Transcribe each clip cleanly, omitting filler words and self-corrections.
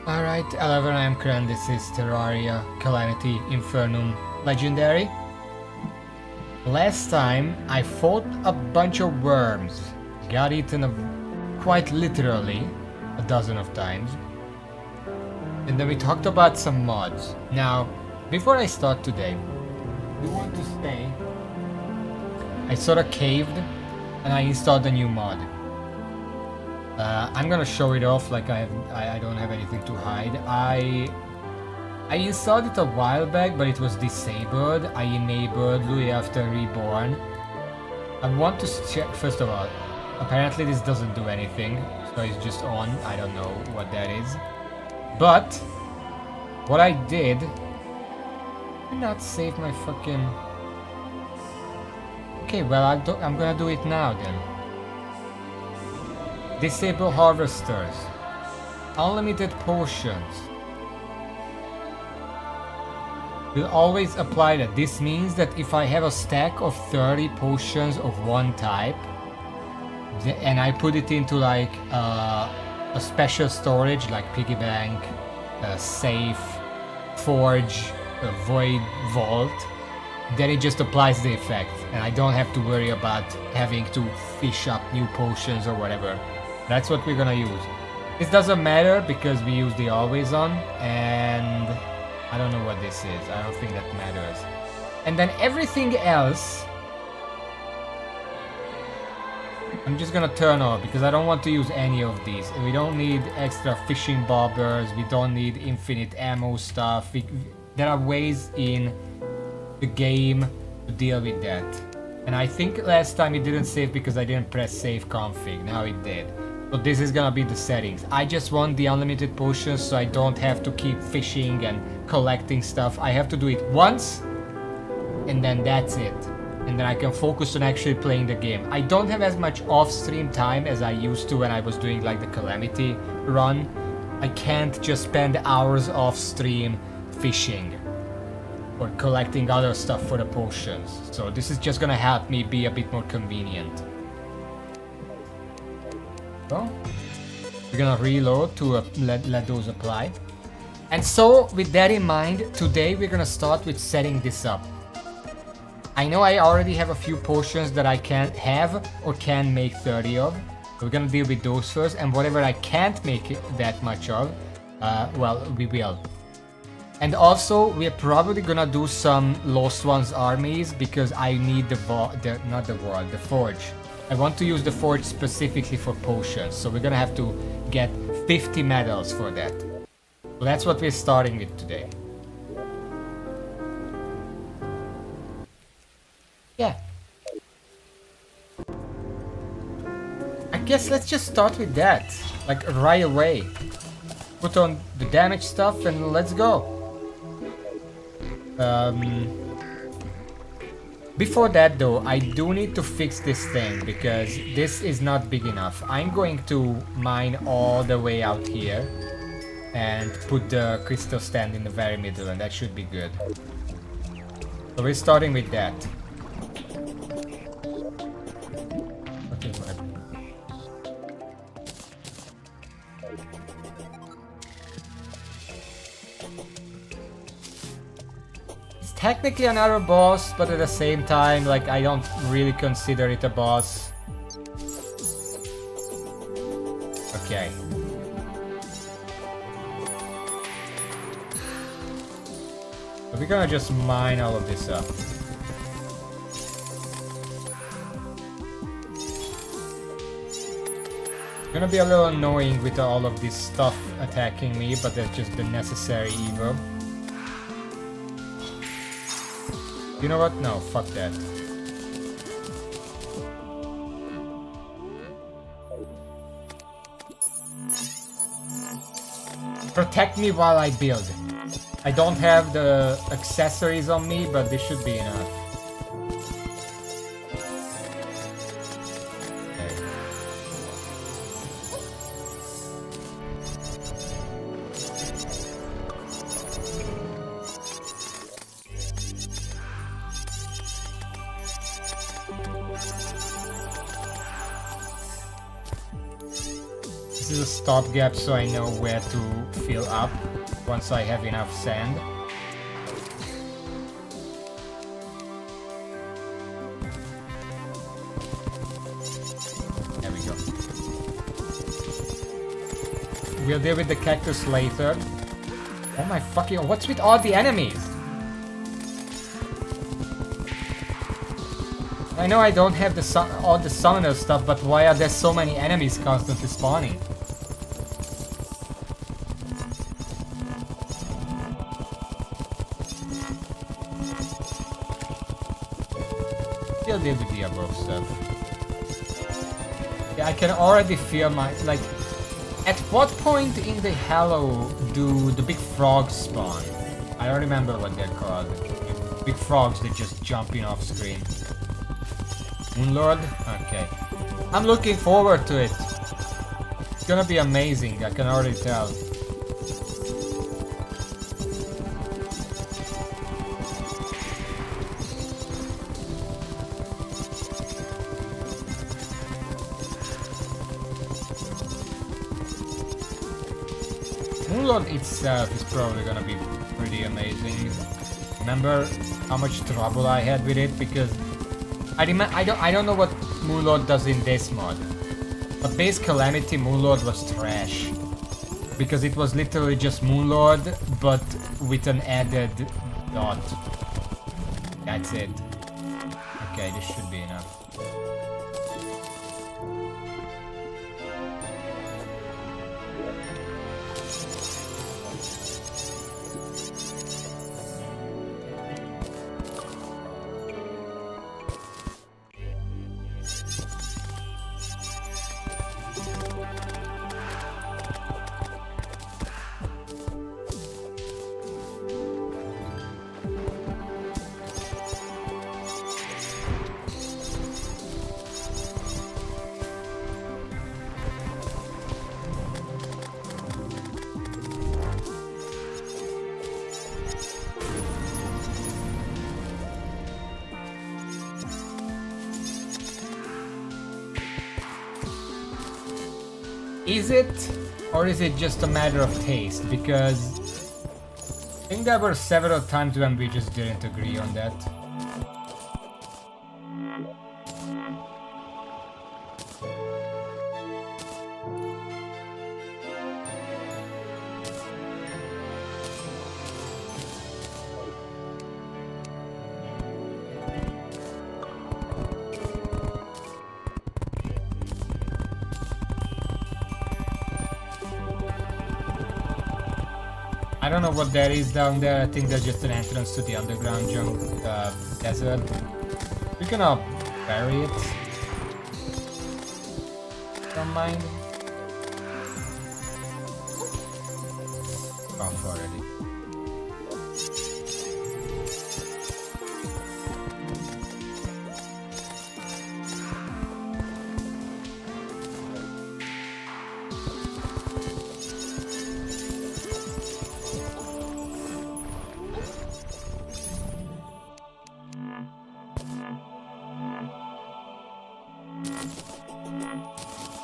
Alright, 11 I am Kran, this is Terraria, Calamity, Infernum, Legendary. Last time I fought a bunch of worms, got eaten quite literally a dozen of times. And then we talked about some mods. Now, before I start today, we want to stay. I sort of caved and I installed a new mod. I'm gonna show it off like I don't have anything to hide. I installed it a while back, but it was disabled. I enabled Louis after Reborn. I want to check, first of all, apparently this doesn't do anything, so it's just on. I don't know what that is. But, what I did, not save my fucking... Okay, well I'm gonna do it now then. Disable harvesters. Unlimited potions. Will always apply that. This means that if I have a stack of 30 potions of one type, and I put it into like a special storage like piggy bank, safe, forge, void vault, then it just applies the effect, and I don't have to worry about having to fish up new potions or whatever. That's what we're gonna use. This doesn't matter because we use the always on, and I don't know what this is. I don't think that matters. And then everything else, I'm just gonna turn off because I don't want to use any of these. We don't need extra fishing bobbers. We don't need infinite ammo stuff. There are ways in the game to deal with that. And I think last time it didn't save because I didn't press save config. Now it did. So this is gonna be the settings. I just want the unlimited potions so I don't have to keep fishing and collecting stuff. I have to do it once and then that's it. And then I can focus on actually playing the game. I don't have as much off-stream time as I used to when I was doing like the Calamity run. I can't just spend hours off-stream fishing or collecting other stuff for the potions. So this is just gonna help me be a bit more convenient. So, we're gonna reload to let those apply. And so, with that in mind, today we're gonna start with setting this up. I know I already have a few potions that I can't have or can make 30 of. So we're gonna deal with those first, and whatever I can't make that much of, well, we will. And also, we're probably gonna do some Lost Ones armies because I need the forge. I want to use the forge specifically for potions, so we're gonna have to get 50 medals for that. So that's what we're starting with today. Yeah. I guess let's just start with that, like right away. Put on the damage stuff and let's go. Before that though, I do need to fix this thing because this is not big enough. I'm going to mine all the way out here and put the crystal stand in the very middle, and that should be good. So we're starting with that. Okay, technically another boss, but at the same time, like, I don't really consider it a boss. Okay. So we're gonna just mine all of this up. It's gonna be a little annoying with all of this stuff attacking me, but that's just the necessary evil. You know what? No, fuck that. Protect me while I build. I don't have the accessories on me, but this should be enough. This is a stopgap so I know where to fill up once I have enough sand. There we go. We'll deal with the cactus later. Oh my fucking... What's with all the enemies? I know I don't have all the summoner stuff, but why are there so many enemies constantly spawning? Still deal with the above stuff. Yeah, I can already feel my... Like, at what point in the Hallow do the big frogs spawn? I don't remember what they're called. Big frogs that just jump in off screen. Moonlord? Okay. I'm looking forward to it. It's gonna be amazing, I can already tell. Moonlord itself is probably gonna be pretty amazing. Remember how much trouble I had with it because I don't know what Moonlord does in this mod, but base Calamity Moonlord was trash because it was literally just Moonlord but with an added dot. That's it. Okay, this should be enough. Is it, or is it just a matter of taste? Because I think there were several times when we just didn't agree on that. I don't know what that is down there. I think that's just an entrance to the underground desert. We're gonna bury it. Don't mind. Off already.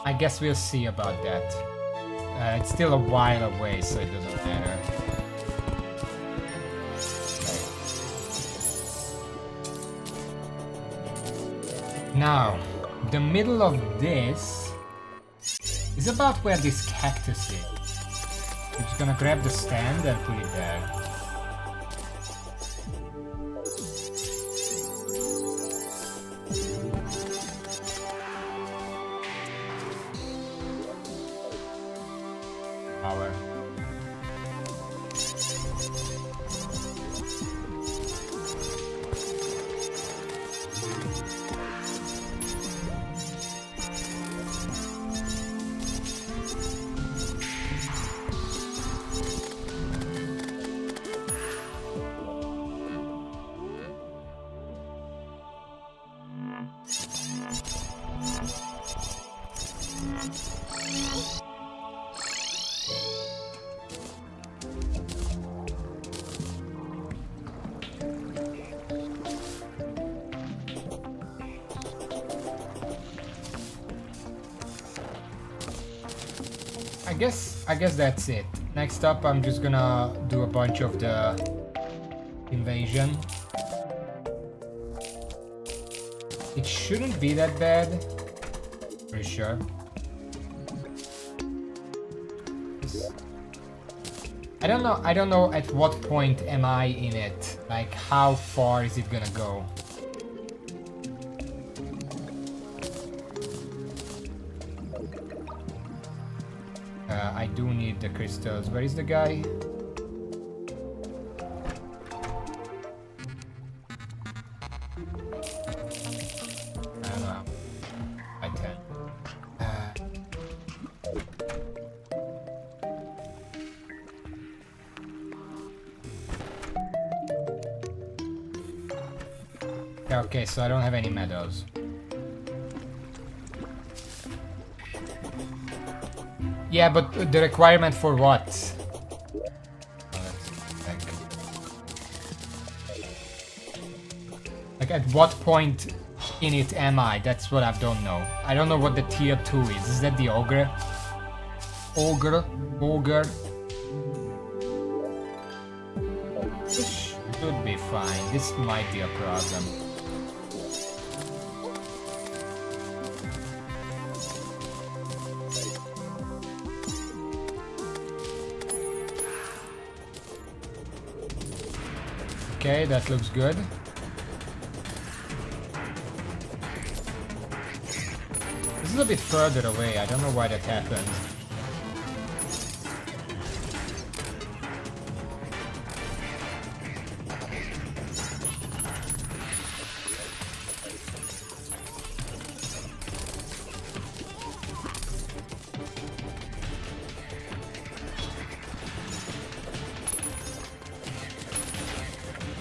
I guess we'll see about that. It's still a while away, so it doesn't matter. Okay. Now, the middle of this is about where this cactus is. We're just gonna grab the stand and put it there. guess that's it. Next up, I'm just gonna do a bunch of the invasion. It shouldn't be that bad. Pretty sure. I don't know at what point am I in it. Like, how far is it gonna go? I do need the crystals. Where is the guy? I don't know. I can. Okay, so I don't have any medals. Yeah, but the requirement for what? Like, at what point in it am I? That's what I don't know. I don't know what the tier 2 is. Is that the ogre? Ogre? This should be fine. This might be a problem. Okay, that looks good. This is a bit further away. I don't know why that happened.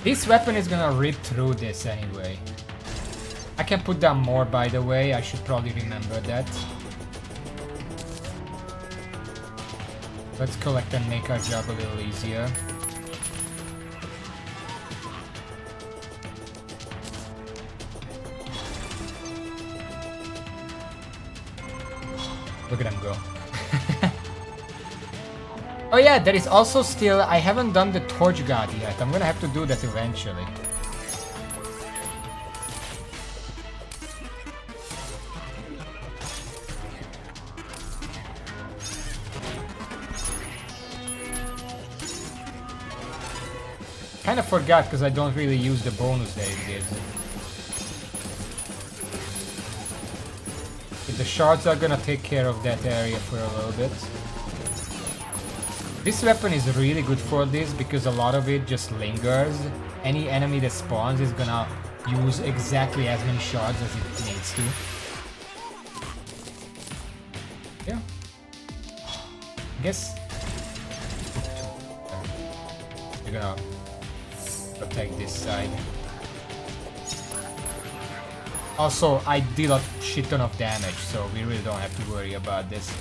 This weapon is gonna rip through this anyway. I can put down more, by the way. I should probably remember that. Let's collect and make our job a little easier. Look at them go. Oh yeah, there is also still... I haven't done the Torch God yet. I'm gonna have to do that eventually. Kind of forgot because I don't really use the bonus that it gives. But the shards are gonna take care of that area for a little bit. This weapon is really good for this because a lot of it just lingers. Any enemy that spawns is gonna use exactly as many shards as it needs to. Yeah. I guess we're gonna protect this side. Also, I did a shit ton of damage, so we really don't have to worry about this.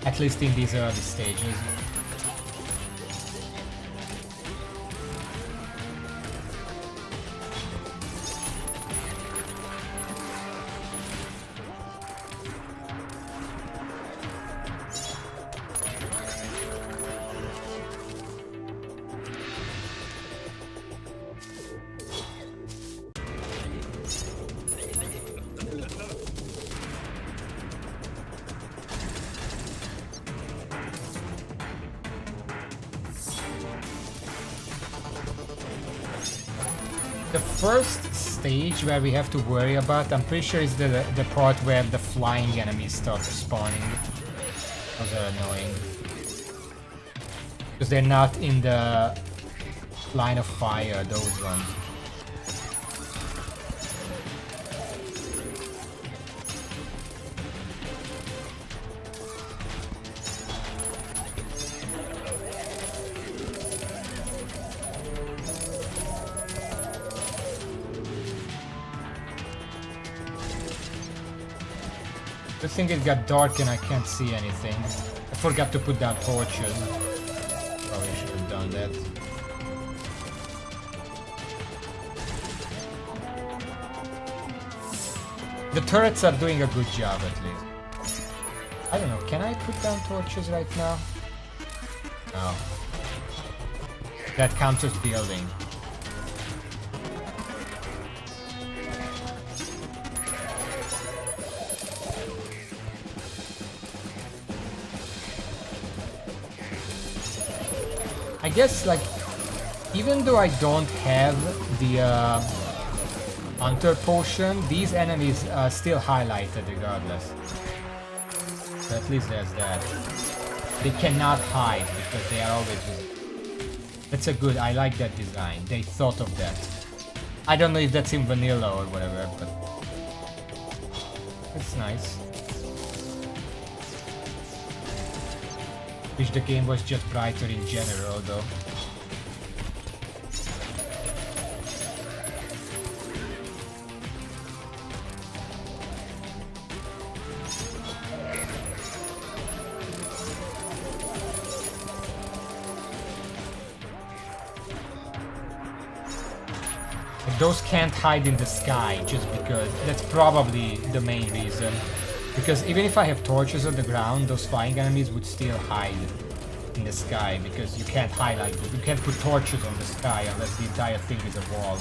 At least in these early stages. The first stage where we have to worry about, I'm pretty sure is the part where the flying enemies start spawning. Those are annoying. Because they're not in the line of fire, those ones. I think it got dark and I can't see anything. I forgot to put down torches. Probably should have done that. The turrets are doing a good job at least. I don't know, can I put down torches right now? No. That counts as building. I guess, like, even though I don't have the Hunter Potion, these enemies are still highlighted regardless. So at least there's that. They cannot hide because they are always visible. That's a good, I like that design. They thought of that. I don't know if that's in vanilla or whatever, but it's nice. Wish the game was just brighter in general though. Those can't hide in the sky just because that's probably the main reason. Because even if I have torches on the ground, those flying enemies would still hide in the sky because you can't highlight it. You can't put torches on the sky unless the entire thing is a wall.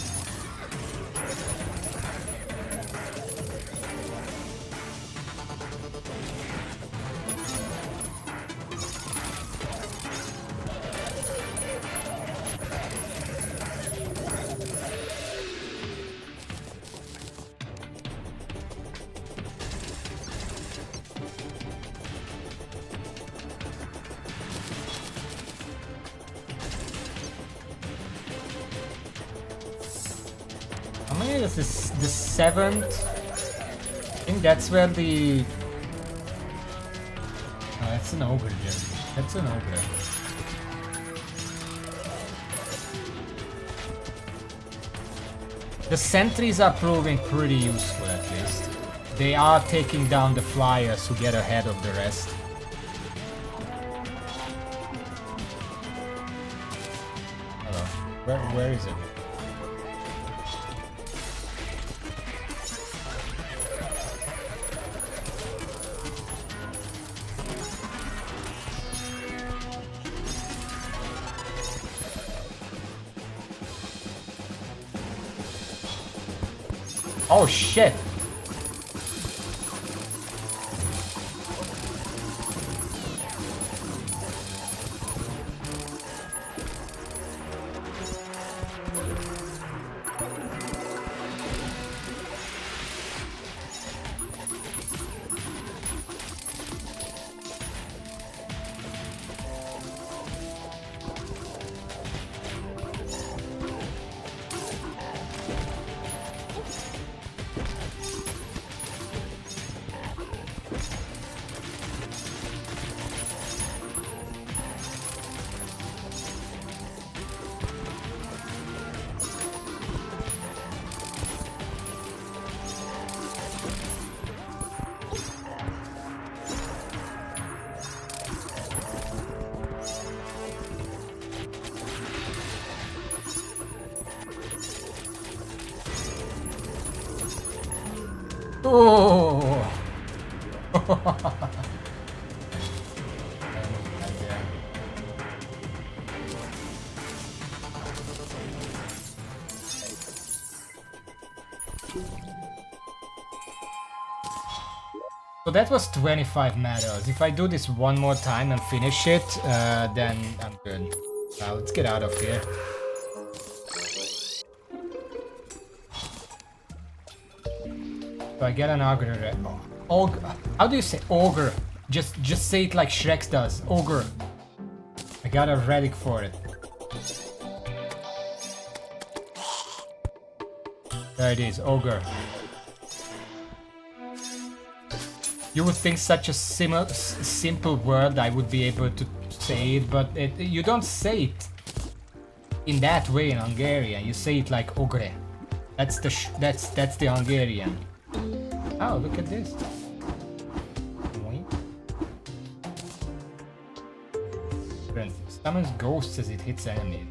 The seventh. I think that's where the. Oh, that's an ogre, Jim. That's an ogre. The sentries are proving pretty useful at least. They are taking down the flyers who get ahead of the rest. Hello. Where is it? Oh shit! Oh! So that was 25 medals. If I do this one more time and finish it, then I'm good. Now let's get out of here. So I get an ogre. Ogre. How do you say ogre? Just say it like Shrek does. Ogre. I got a relic for it. There it is, ogre. You would think such a simple word I would be able to say it, but you don't say it in that way in Hungarian. You say it like ogre. That's the Hungarian. Oh, look at this. Summons ghosts as it hits enemies.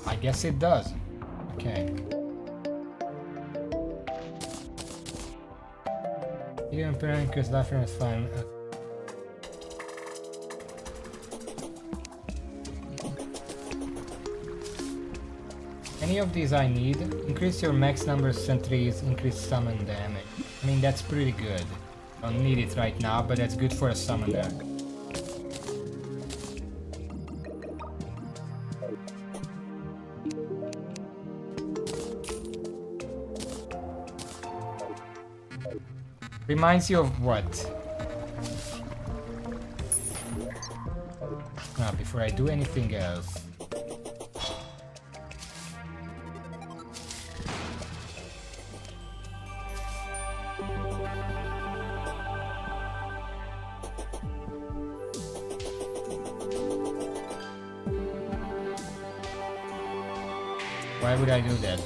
I guess it does. Okay. Even parent because life is fine. Any of these I need. Increase your max number of sentries, increase summon damage. I mean, that's pretty good. Don't need it right now, but that's good for a summoner. Reminds you of what? Ah, before I do anything else. Why would I do that?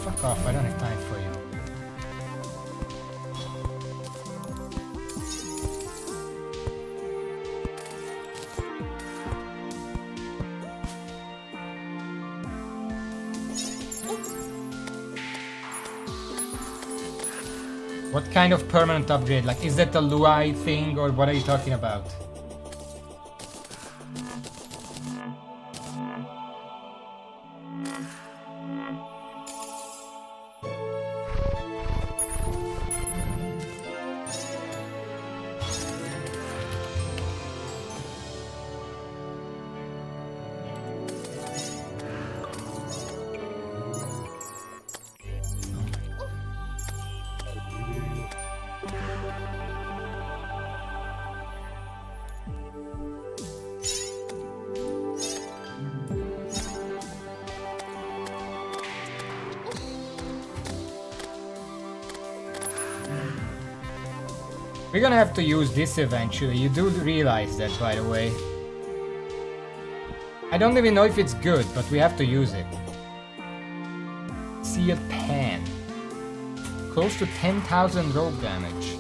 Fuck off, I don't have time for you. What kind of permanent upgrade? Like, is that the Luai thing or what are you talking about? We're gonna have to use this eventually, you do realize that, by the way. I don't even know if it's good, but we have to use it. Sealed Pan. Close to 10,000 rogue damage.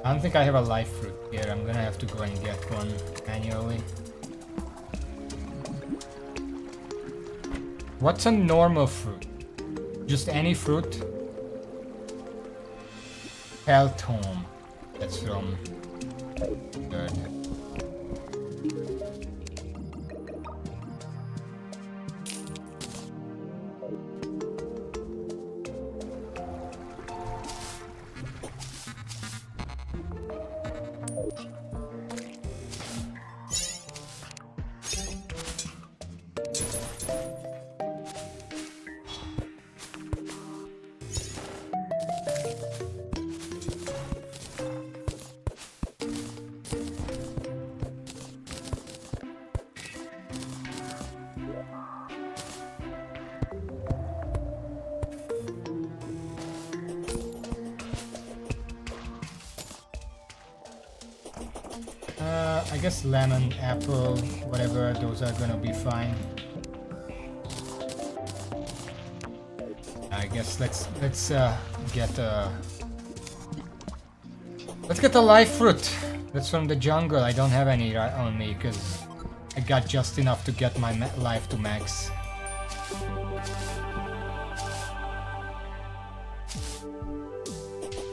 I don't think I have a life fruit here. I'm gonna have to go and get one manually. What's a normal fruit? Just any fruit? Peltome. That's from third. I guess lemon, apple, whatever, those are gonna be fine. I guess let's get a life fruit. That's from the jungle. I don't have any right on me because I got just enough to get my life to max.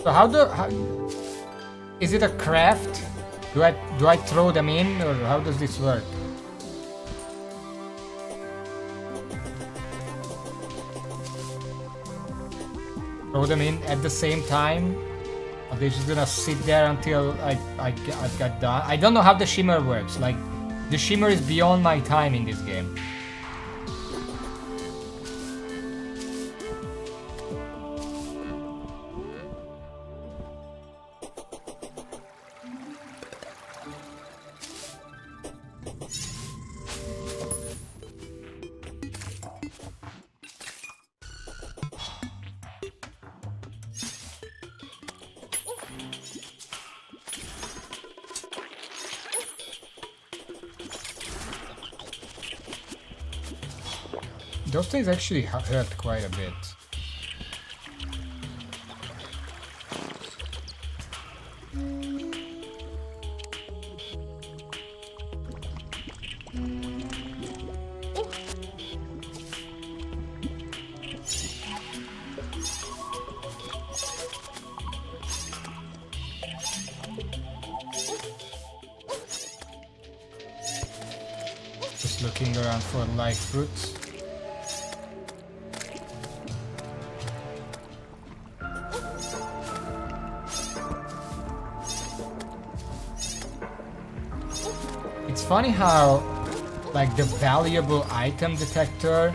So how is it a craft? Do I throw them in, or how does this work? throw them in at the same time? Or they're just gonna sit there until I got done? I don't know how the shimmer works. Like, the shimmer is beyond my time in this game. Those things actually hurt quite a bit. Just looking around for live fruits. It's funny how, like, the valuable item detector,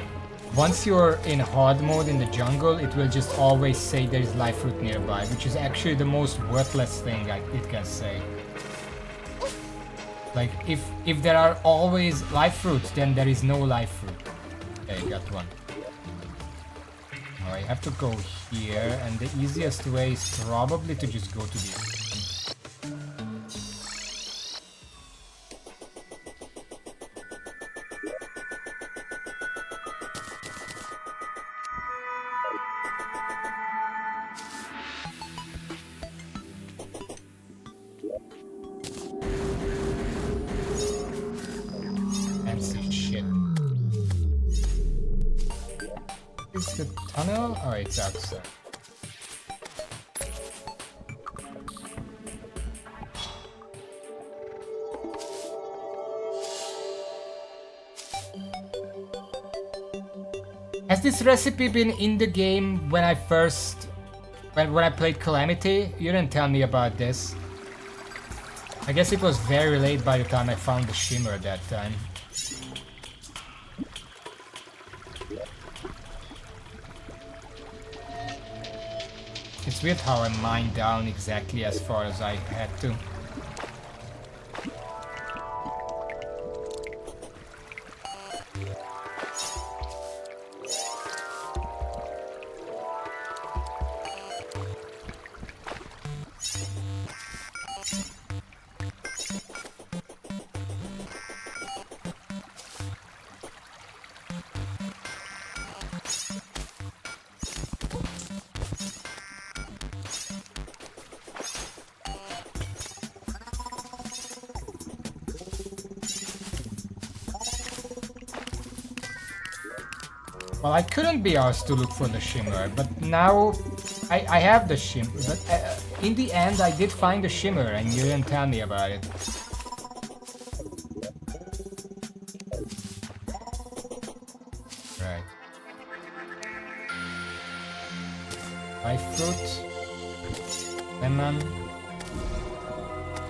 once you're in hard mode in the jungle, it will just always say there is live fruit nearby, which is actually the most worthless thing it can say. Like, if there are always live fruits, then there is no live fruit. Okay, got one. Alright, I have to go here, and the easiest way is probably to just go to the... Oh, it's outside. Has this recipe been in the game when I first... when I played Calamity? You didn't tell me about this. I guess it was very late by the time I found the shimmer that time. It's weird how I mined down exactly as far as I had to. Well, I couldn't be asked to look for the shimmer, but now I have the shimmer. But in the end, I did find the shimmer, and you didn't tell me about it. Right. Live fruit, lemon,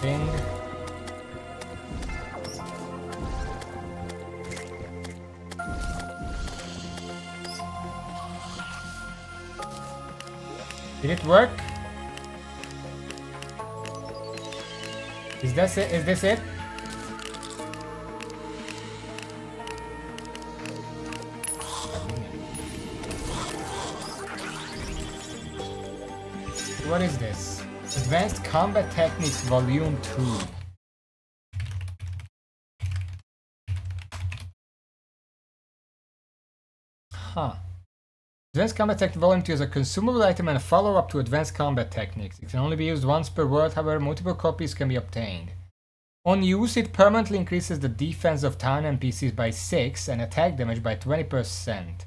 thing. Did it work? Is this it? Is this it? What is this? Advanced Combat Techniques Volume 2. Huh. Advanced Combat Technique Volume 2 is a consumable item and a follow-up to Advanced Combat Techniques. It can only be used once per world, however multiple copies can be obtained. On use, it permanently increases the defense of town NPCs by 6 and attack damage by 20%,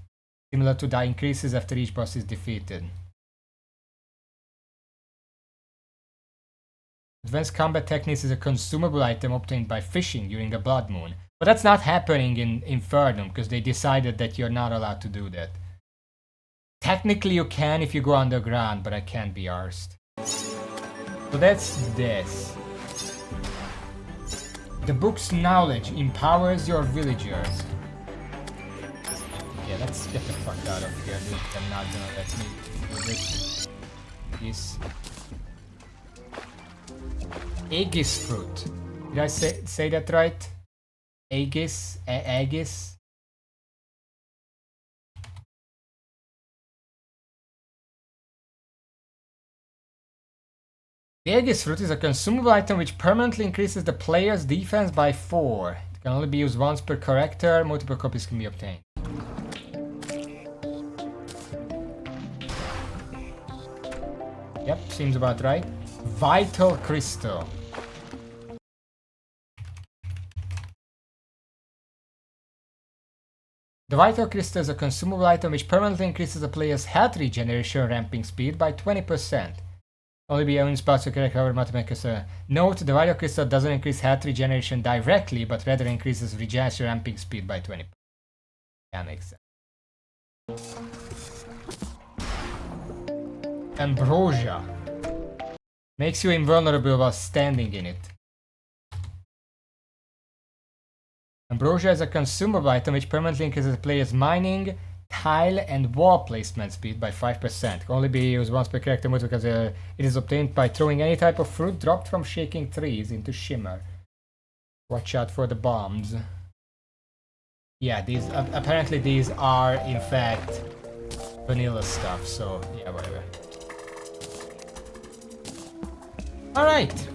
similar to the increases after each boss is defeated. Advanced Combat Techniques is a consumable item obtained by fishing during the Blood Moon. But that's not happening in Infernum, because they decided that you're not allowed to do that. Technically you can if you go underground, but I can't be arsed. So that's this. The book's knowledge empowers your villagers. Yeah, let's get the fuck out of here, dude. They're not gonna let me do this. Aegis fruit. Did I say that right? Aegis? Aegis? The Aegis fruit is a consumable item which permanently increases the player's defense by 4. It can only be used once per character, multiple copies can be obtained. Yep, seems about right. Vital Crystal. The Vital Crystal is a consumable item which permanently increases the player's health regeneration ramping speed by 20%. Only be owned spots to correct however mathematics. Note, the Vital Crystal doesn't increase health regeneration directly, but rather increases regeneration ramping speed by 20%. That makes sense. Ambrosia. Makes you invulnerable while standing in it. Ambrosia is a consumable item which permanently increases the player's mining, tile, and wall placement speed by 5%. Can only be used once per character mode because it is obtained by throwing any type of fruit dropped from shaking trees into shimmer. Watch out for the bombs. Yeah, these apparently these are in fact vanilla stuff, so yeah, whatever. Alright.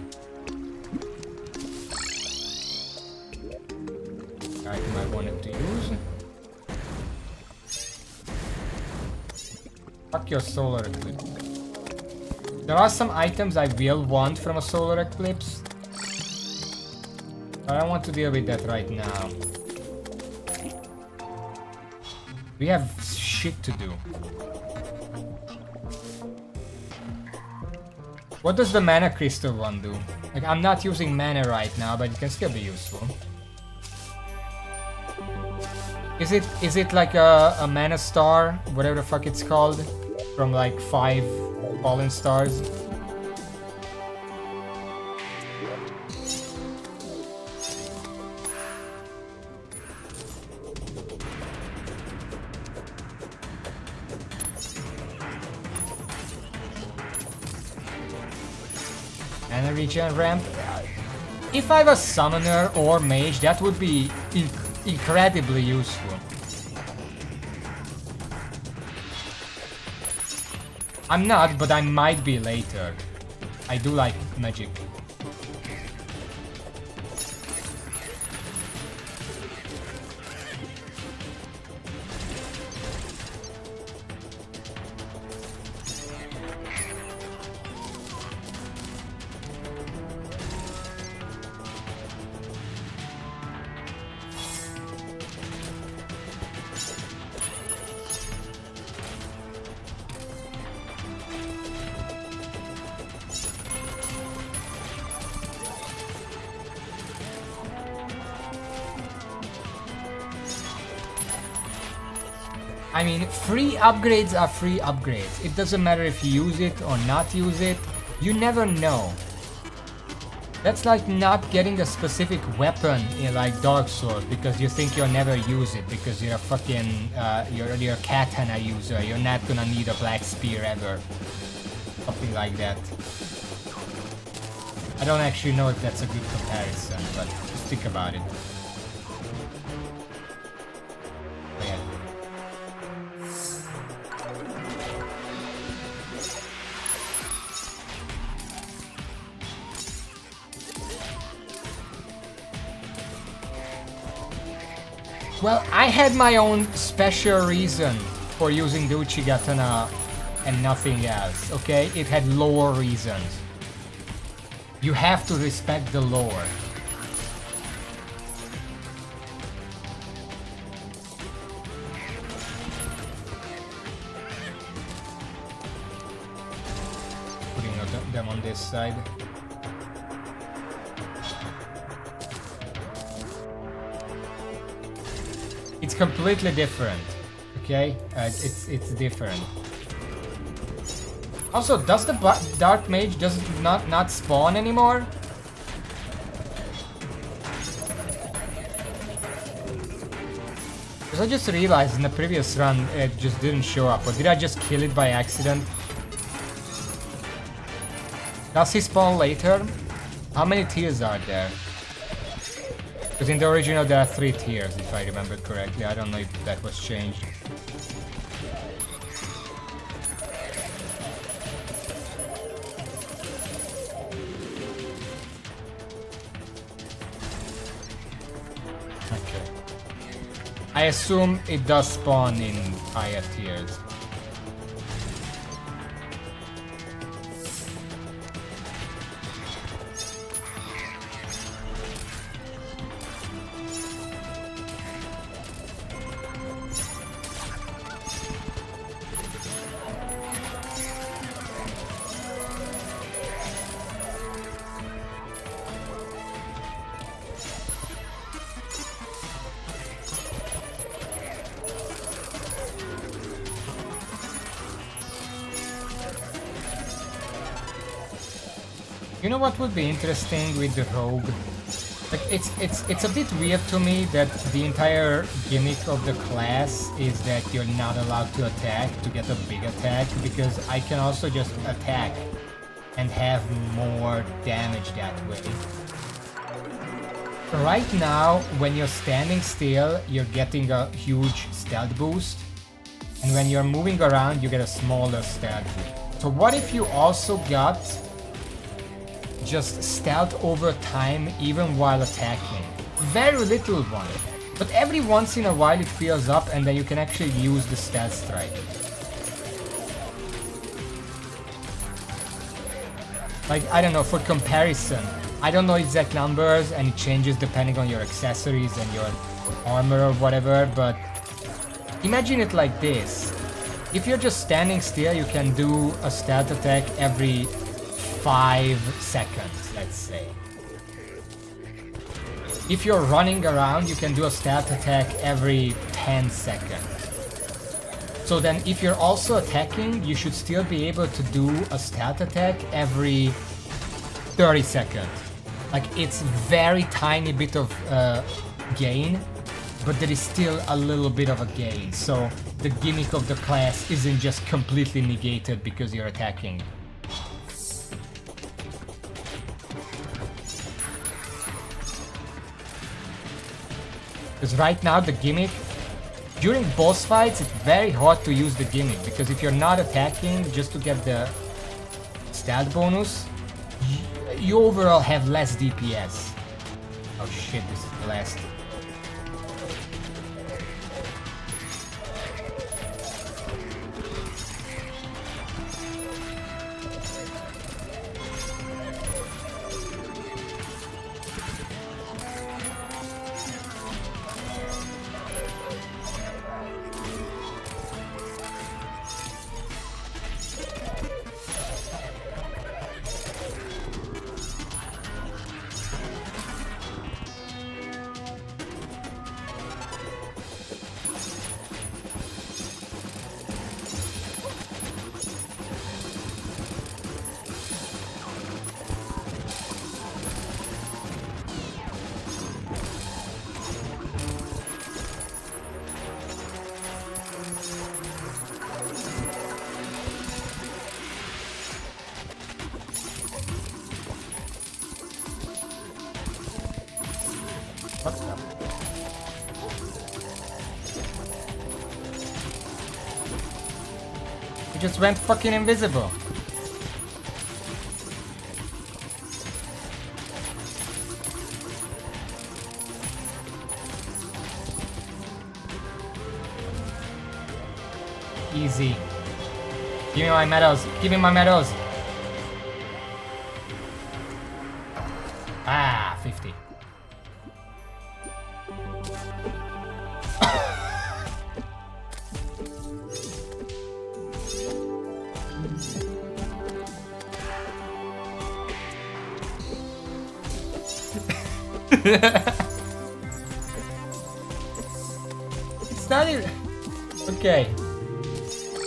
Item I wanted to use. Fuck your solar eclipse. There are some items I will want from a solar eclipse, but I don't want to deal with that right now. We have shit to do. What does the mana crystal one do? Like, I'm not using mana right now, but it can still be useful. Is it like a mana star, whatever the fuck it's called, from like 5 fallen stars? Mana regen ramp. If I was summoner or mage, that would be incredibly useful. I'm not, but I might be later. I do like magic. I mean, free upgrades are free upgrades. It doesn't matter if you use it or not use it. You never know. That's like not getting a specific weapon in like Dark Souls because you think you'll never use it because you're a fucking you're a katana user. You're not gonna need a black spear ever. Something like that. I don't actually know if that's a good comparison, but just think about it. Well, I had my own special reason for using the Uchigatana and nothing else, okay? It had lore reasons. You have to respect the lore. Putting them on this side. It's completely different. Okay, it's different. Also, does the Dark Mage not spawn anymore? Because I just realized in the previous run it just didn't show up. Or did I just kill it by accident? Does he spawn later? How many tiers are there? Because in the original there are 3 tiers, if I remember correctly. I don't know if that was changed. Okay. I assume it does spawn in higher tiers. You know what would be interesting with the rogue? Like it's a bit weird to me that the entire gimmick of the class is that you're not allowed to attack to get a big attack, because I can also just attack and have more damage that way. Right now, when you're standing still, you're getting a huge stealth boost, and when you're moving around, you get a smaller stealth boost. So what if you also got just stealth over time even while attacking? Very little one, but every once in a while it fills up and then you can actually use the stealth strike. Like, I don't know, for comparison, I don't know exact numbers and it changes depending on your accessories and your armor or whatever, but imagine it like this. If you're just standing still, you can do a stealth attack every 5 seconds, let's say. If you're running around, you can do a stealth attack every 10 seconds. So then if you're also attacking, you should still be able to do a stealth attack every 30 seconds. Like, it's very tiny bit of gain, but there is still a little bit of a gain. So the gimmick of the class isn't just completely negated because you're attacking. Because right now the gimmick, during boss fights, it's very hard to use the gimmick, because if you're not attacking just to get the stealth bonus, you overall have less DPS. Oh shit, this is the last. Just went fucking invisible. Easy. Give me my medals. Give me my medals. Ah, 50. It's not even... Okay,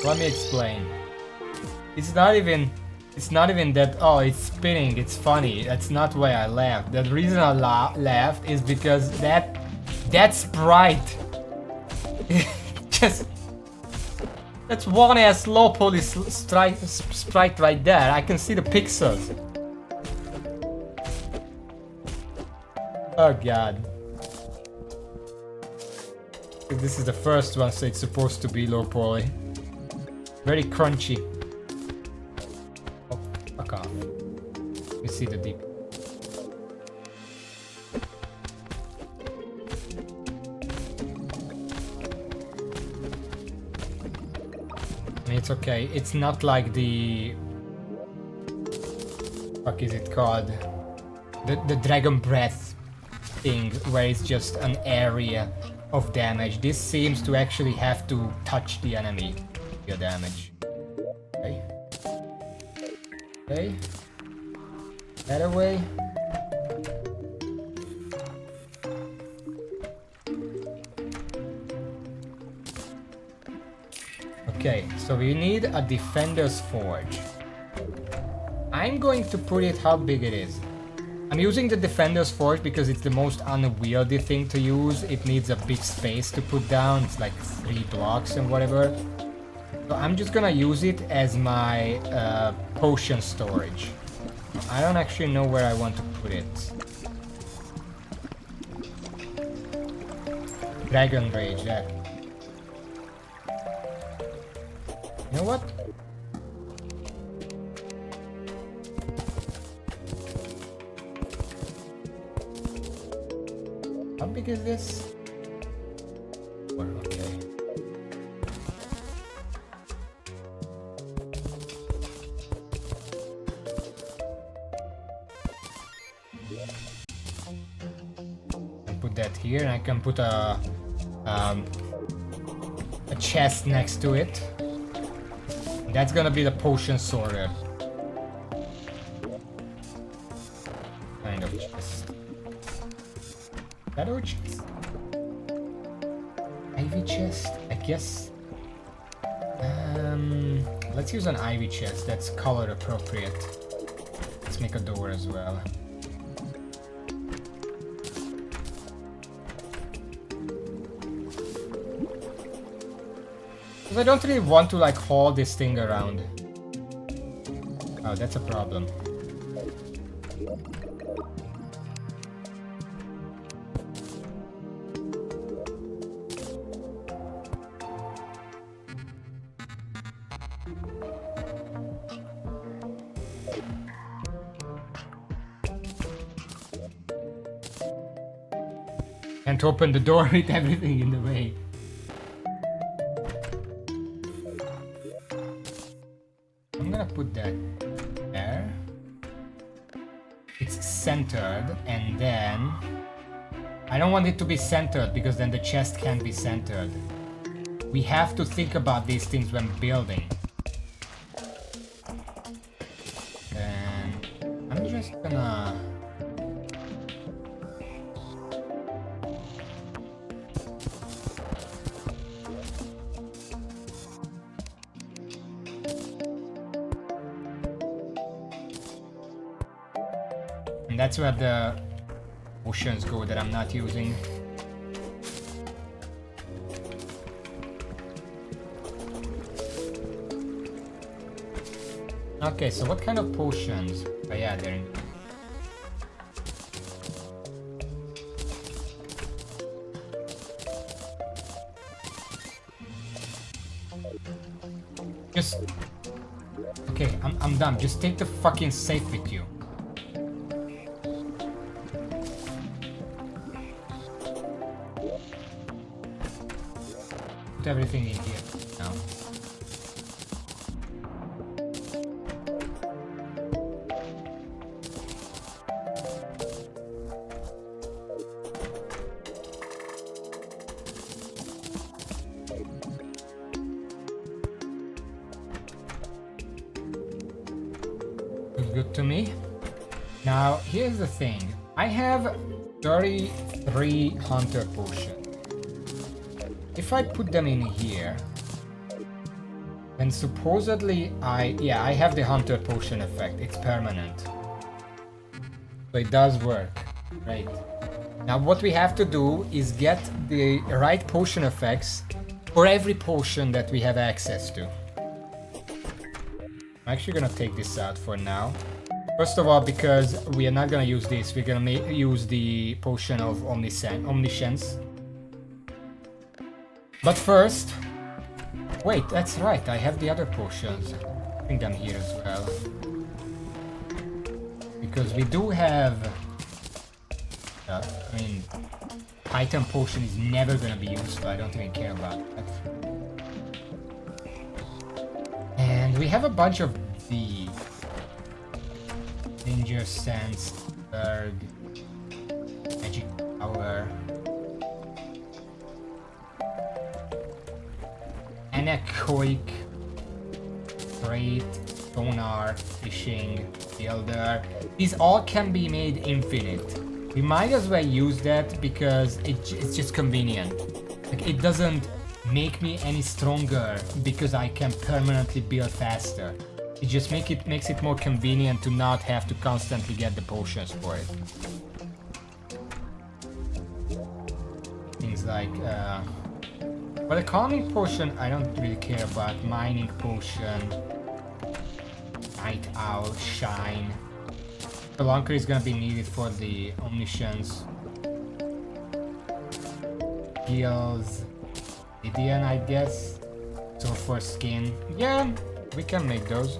let me explain. It's not even that, oh, it's spinning, it's funny. That's not why I laughed. The reason I laughed is because that sprite just, that's one ass low poly sprite right there. I can see the pixels. Oh god. This is the first one, so it's supposed to be low poly. Very crunchy. Oh, fuck off. You see the deep. I mean, it's okay. It's not like the... Fuck is it called? The Dragon Breath thing, where it's just an area of damage. This seems to actually have to touch the enemy to deal damage. Okay. Okay. That away. Okay, so we need a Defender's Forge. I'm going to put it how big it is. I'm using the Defender's Forge because it's the most unwieldy thing to use. It needs a big space to put down. It's like 3 blocks and whatever. So I'm just gonna use it as my potion storage. I don't actually know where I want to put it. Dragon Rage, yeah. You know what? How big is this? Okay. I put that here, and I can put a chest next to it. That's gonna be the potion sorter. Kind of chest. Shadow chest? Ivy chest? I guess. Let's use an ivy chest. That's color appropriate. Let's make a door as well. Because I don't really want to like haul this thing around. Oh, that's a problem. Can't open the door with everything in the way. I'm gonna put that there. It's centered, and then I don't want it to be centered because then the chest can't be centered. We have to think about these things when building. And I'm just gonna... And that's where the potions go that I'm not using. Okay, so what kind of potions? Oh yeah, they're in... Just... Okay, I'm done. Just take the fucking safe with you. Put everything in here now. Good to me. Now, here's the thing. I have 33 hunter potions. if I put them in here, then supposedly I have the Hunter Potion effect. It's permanent. So it does work. Right. Now what we have to do is get the right potion effects for every potion that we have access to. I'm actually gonna take this out for now. First of all, because we are not gonna use this, we're gonna use the potion of omniscience. But first, wait, that's right, I have the other potions. I think I'm here as well. Because we do have... I mean, Titan potion is never gonna be used, so I don't even care about that. And we have a bunch of these. Danger Sense, Berg, Magic Power, Anechoic, Great, Sonar, Fishing, Builder. These all can be made infinite. We might as well use that because it's just convenient. Like, it doesn't make me any stronger because I can permanently build faster. It just makes it more convenient to not have to constantly get the potions for it. Things like, well, the calming potion I don't really care about. Mining potion, Night Owl, Shine. The Lunker is gonna be needed for the Omniscience. Gills, Lydian, I guess. So for skin, yeah, we can make those.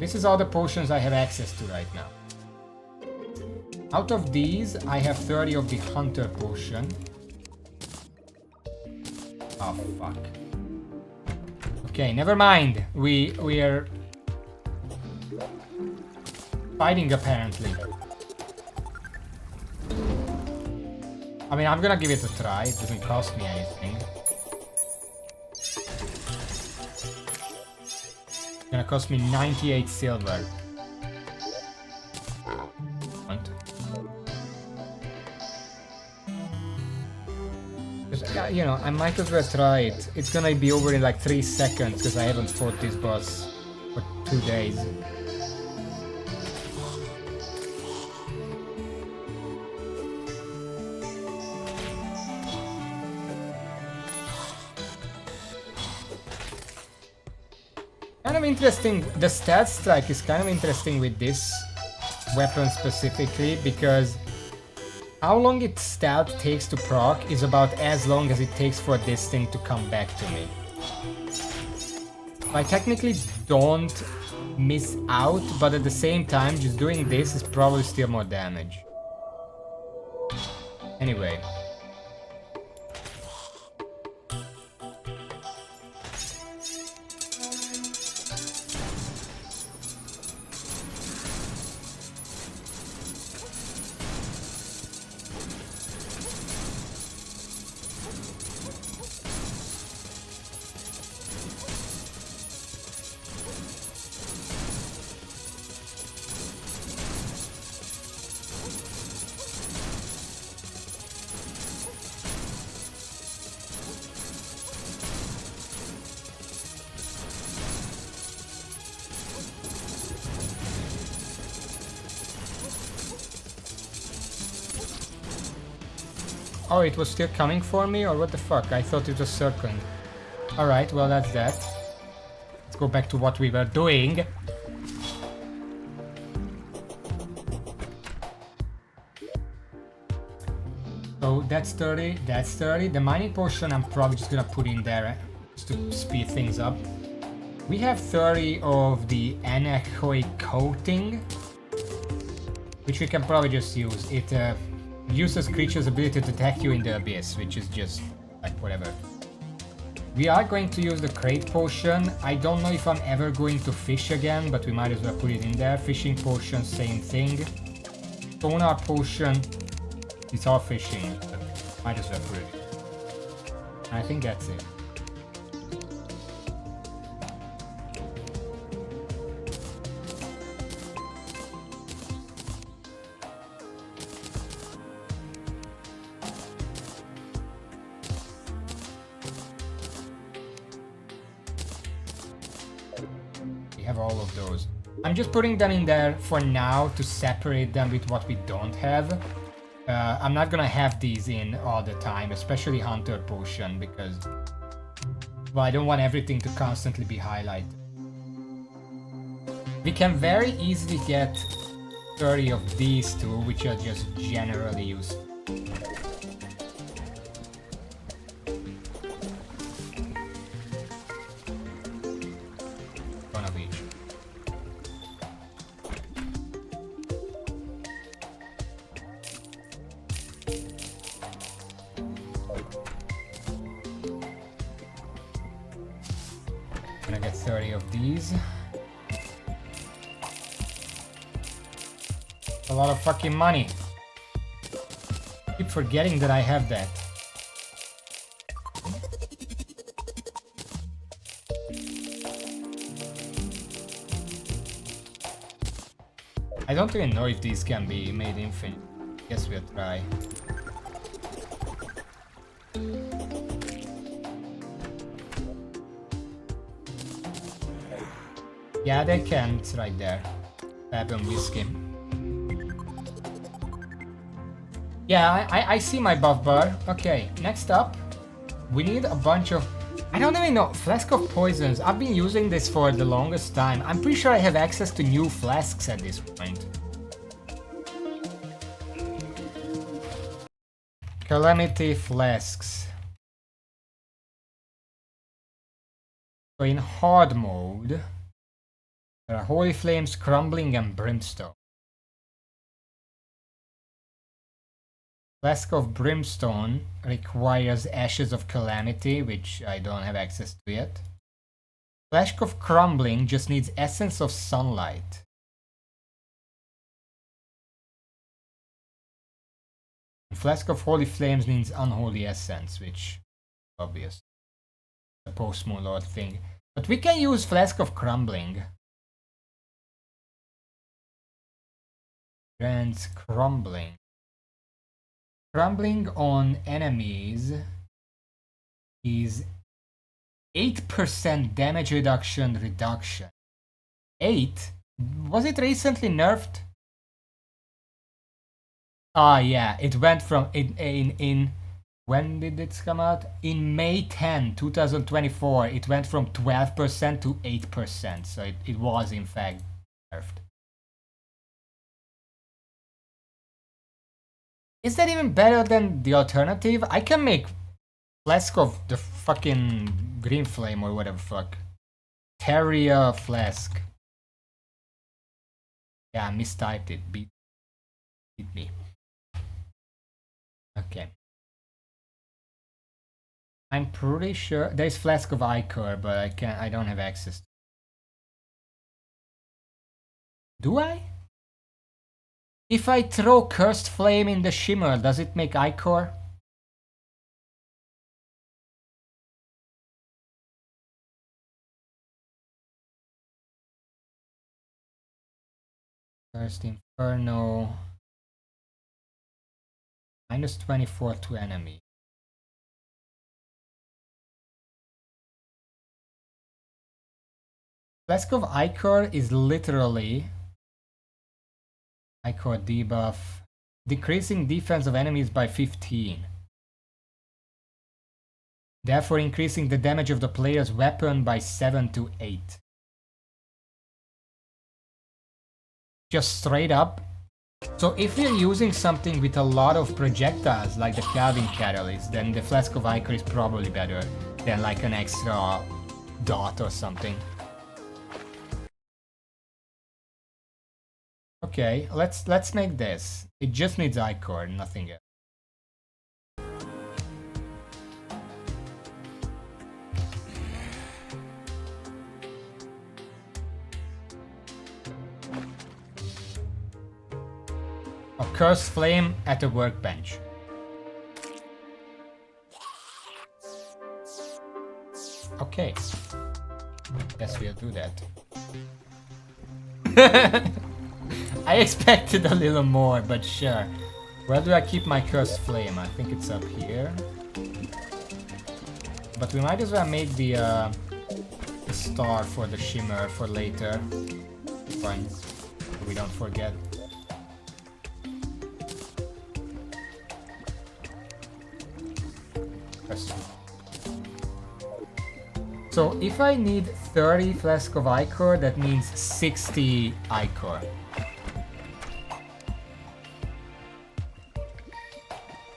This is all the potions I have access to right now. Out of these, I have 30 of the Hunter potion. Oh fuck. Okay, never mind. We're fighting apparently. I mean, I'm gonna give it a try. It doesn't cost me anything. It's gonna cost me 98 silver. What? Yeah, you know, I might as well try it. It's gonna be over in like 3 seconds because I haven't fought this boss for 2 days. Kind of interesting. The stealth strike is kind of interesting with this weapon specifically because how long its stealth takes to proc is about as long as it takes for this thing to come back to me. I technically don't miss out, but at the same time, just doing this is probably still more damage. Anyway. Oh, it was still coming for me, or what the fuck? I thought it was circling. Alright, well that's that. Let's go back to what we were doing. So that's 30, that's 30. The mining potion I'm probably just gonna put in there just to speed things up. We have 30 of the anechoic coating, which we can probably just use. It uses creature's ability to attack you in the abyss, which is just like whatever. We are going to use the crate potion. I don't know if I'm ever going to fish again, but we might as well put it in there. Fishing potion, same thing. Sonar potion, it's all fishing, but might as well put it. I think that's it. have all of those. I'm just putting them in there for now to separate them with what we don't have. I'm not gonna have these in all the time, especially Hunter Potion, because, well, I don't want everything to constantly be highlighted. We can very easily get 30 of these two, which are just generally useful. One of each. Gonna get 30 of these. A lot of fucking money. Keep forgetting that I have that. I don't even know if these can be made infinite. Guess we'll try. Yeah, they can. It's right there. Fab and whiskey. Yeah, I see my buff bar. Okay, next up, we need a bunch of... I don't even know. Flask of Poisons. I've been using this for the longest time. I'm pretty sure I have access to new flasks at this point. Calamity flasks. So in hard mode, there are Holy Flames, Crumbling, and Brimstone. Flask of Brimstone requires Ashes of Calamity, which I don't have access to yet. Flask of Crumbling just needs Essence of Sunlight. Flask of Holy Flames needs Unholy Essence, which is obvious. The post-Moon Lord thing. But we can use Flask of Crumbling. Grants Crumbling. Crumbling on enemies is 8% damage reduction. 8? Was it recently nerfed? Ah, yeah, it went from in when did it come out? In May 10, 2024, it went from 12% to 8%, so it was in fact nerfed. Is that even better than the alternative? I can make Flask of the fucking Green Flame or whatever fuck. Terraria Flask. Yeah, I mistyped it. Beat me. Okay. I'm pretty sure there's Flask of Ichor, but I don't have access. Do I? If I throw Cursed Flame in the Shimmer, does it make Ichor? Cursed Inferno. Minus 24 to enemy. Flask of Ichor is literally Ichor debuff, decreasing defense of enemies by 15. Therefore increasing the damage of the player's weapon by 7 to 8. Just straight up. So if you're using something with a lot of projectiles like the Calvin Catalyst, then the Flask of Ichor is probably better than like an extra dot or something. Okay, let's make this. It just needs Ichor, nothing else. A Cursed Flame at the workbench. Okay. Guess we'll do that. I expected a little more, but sure. Where do I keep my Cursed Flame? I think it's up here. But we might as well make the the star for the shimmer for later. Fine. We don't forget. So if I need 30 flask of ichor, that means 60 ichor.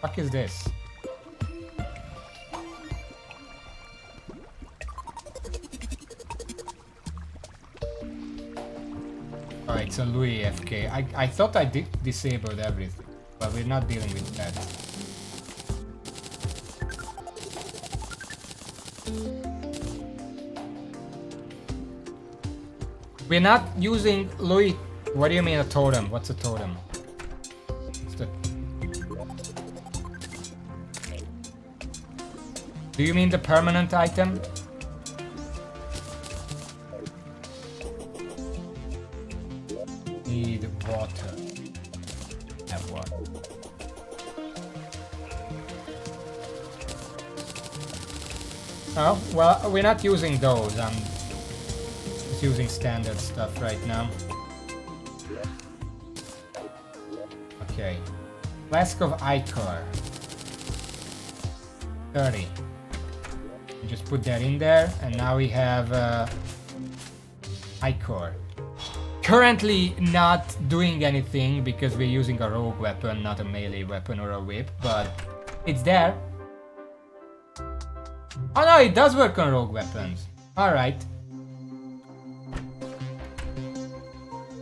Fuck is this? Oh, it's a Louis FK. I thought I disabled everything, but we're not dealing with that. We're not using Louis. What do you mean a totem? What's a totem? What's the... Do you mean the permanent item? Need water. Have water. Oh, well, we're not using those. I'm just using standard stuff right now. Okay. Flask of ichor. 30. Just put that in there, and now we have ichor. Currently not doing anything because we're using a rogue weapon, not a melee weapon or a whip, but it's there. Oh no, it does work on rogue weapons. Alright.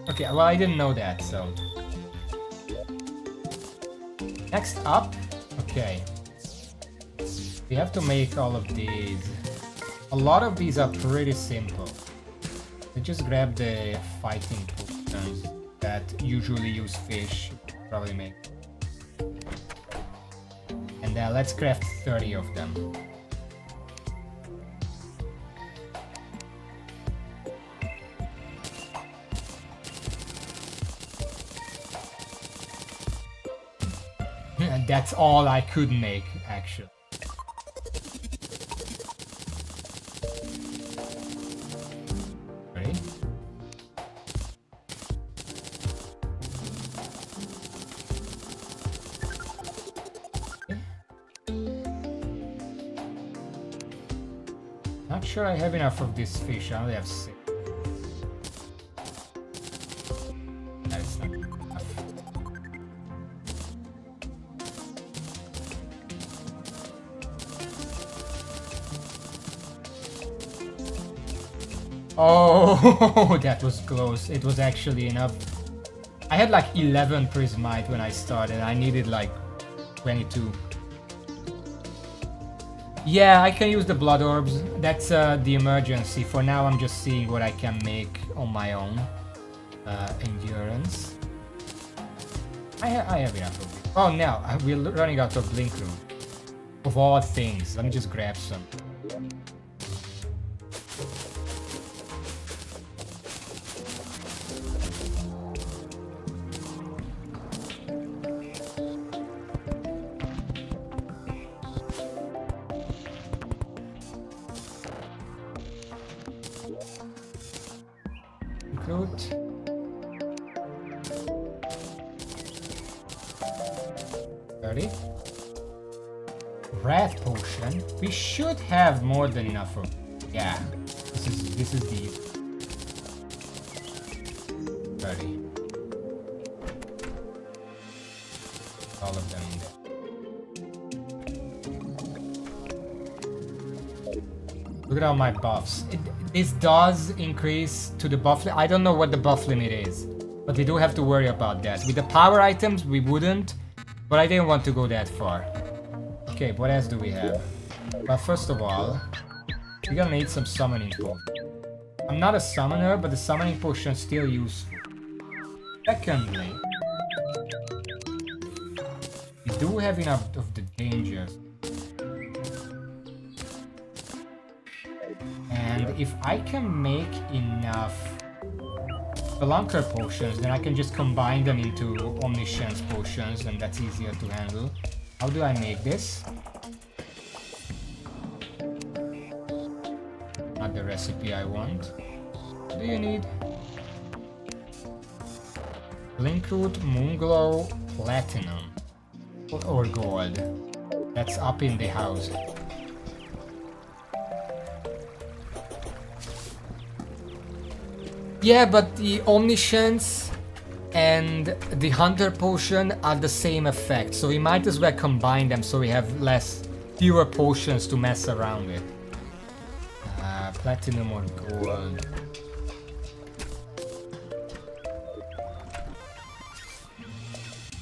Okay, well I didn't know that, so... Next up, okay. We have to make all of these. A lot of these are pretty simple. We just grab the fighting potions that usually use fish. Probably make. And then let's craft 30 of them. And that's all I could make, actually. Not sure I have enough of this fish. I only have 6. That's not enough. Oh, that was close. It was actually enough. I had like 11 prismite when I started. I needed like 22. Yeah, I can use the blood orbs. That's the emergency. For now, I'm just seeing what I can make on my own. Endurance. I have enough of it. Oh, now we're running out of blink room. Of all things, let me just grab some. Wrath potion. We should have more than enough of. Yeah, this is the 30. All of them in there. Look at all my buffs. This does increase to the buff. I don't know what the buff limit is, but we do have to worry about that. With the power items, we wouldn't, but I didn't want to go that far. Okay, what else do we have? Well, first of all, we're gonna need some summoning potions. I'm not a summoner, but the summoning potion is still useful. Secondly, we do have enough of the dangers. And if I can make enough Spelunker potions, then I can just combine them into Omniscience potions, and that's easier to handle. How do I make this? Not not the recipe I want. What do you need? Blinkroot, Moonglow, Platinum. Or gold. That's up in the house. Yeah, but the Omniscience and the Hunter Potion are the same effect, so we might as well combine them so we have fewer potions to mess around with. Platinum or gold.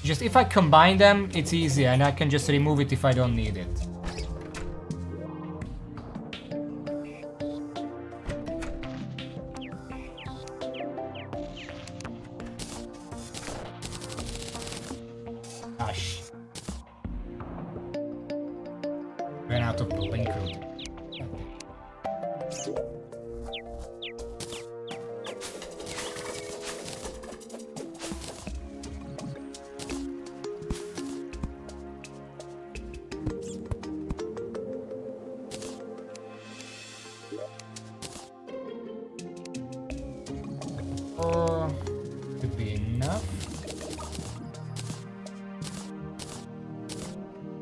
Just if I combine them, it's easier and I can just remove it if I don't need it. Gosh. Ran out of Blinkroot. Could be enough.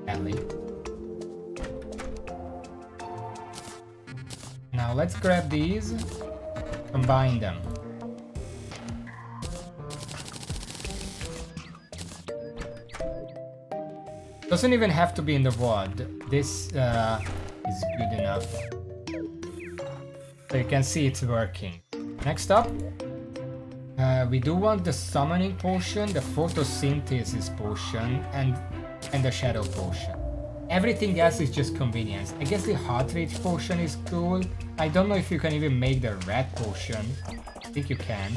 Ellie. Now let's grab these, combine them. Doesn't even have to be in the WOD. This is good enough. So you can see it's working. Next up, we do want the summoning potion, the photosynthesis potion, and the shadow potion. Everything else is just convenience. I guess the heart rate potion is cool. I don't know if you can even make the red potion. I think you can.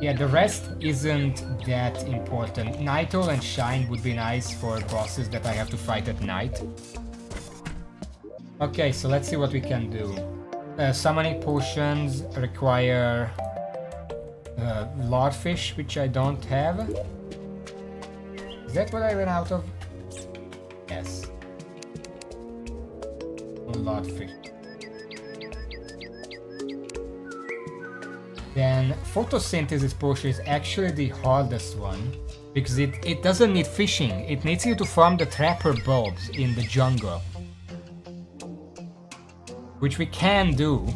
Yeah, the rest isn't that important. Nightole and Shine would be nice for bosses that I have to fight at night. Okay, so let's see what we can do. Summoning potions require Lordfish, which I don't have. Is that what I ran out of? Yes. Lordfish. Then photosynthesis potion is actually the hardest one because it doesn't need fishing. It needs you to farm the trapper bulbs in the jungle, which we can do,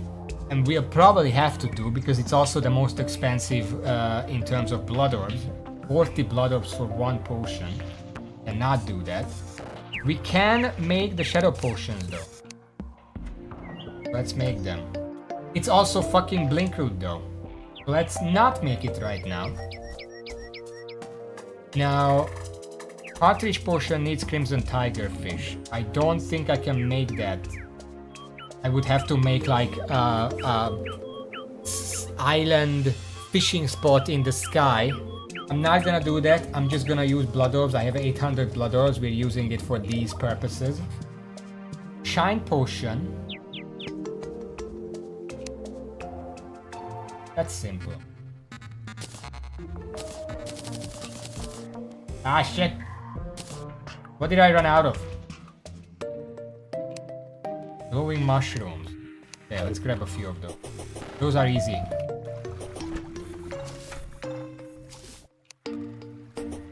and we'll probably have to do because it's also the most expensive in terms of blood orbs. 40 blood orbs for one potion. Cannot do that. We can make the shadow potions though. Let's make them. It's also fucking Blinkroot though. Let's not make it right now. Now, Partridge potion needs Crimson Tiger Fish. I don't think I can make that. I would have to make like island fishing spot in the sky. I'm not gonna do that. I'm just gonna use blood orbs. I have 800 blood orbs. We're using it for these purposes. Shine potion. That's simple. Ah shit! What did I run out of? Glowing mushrooms. Yeah, let's grab a few of those. Those are easy.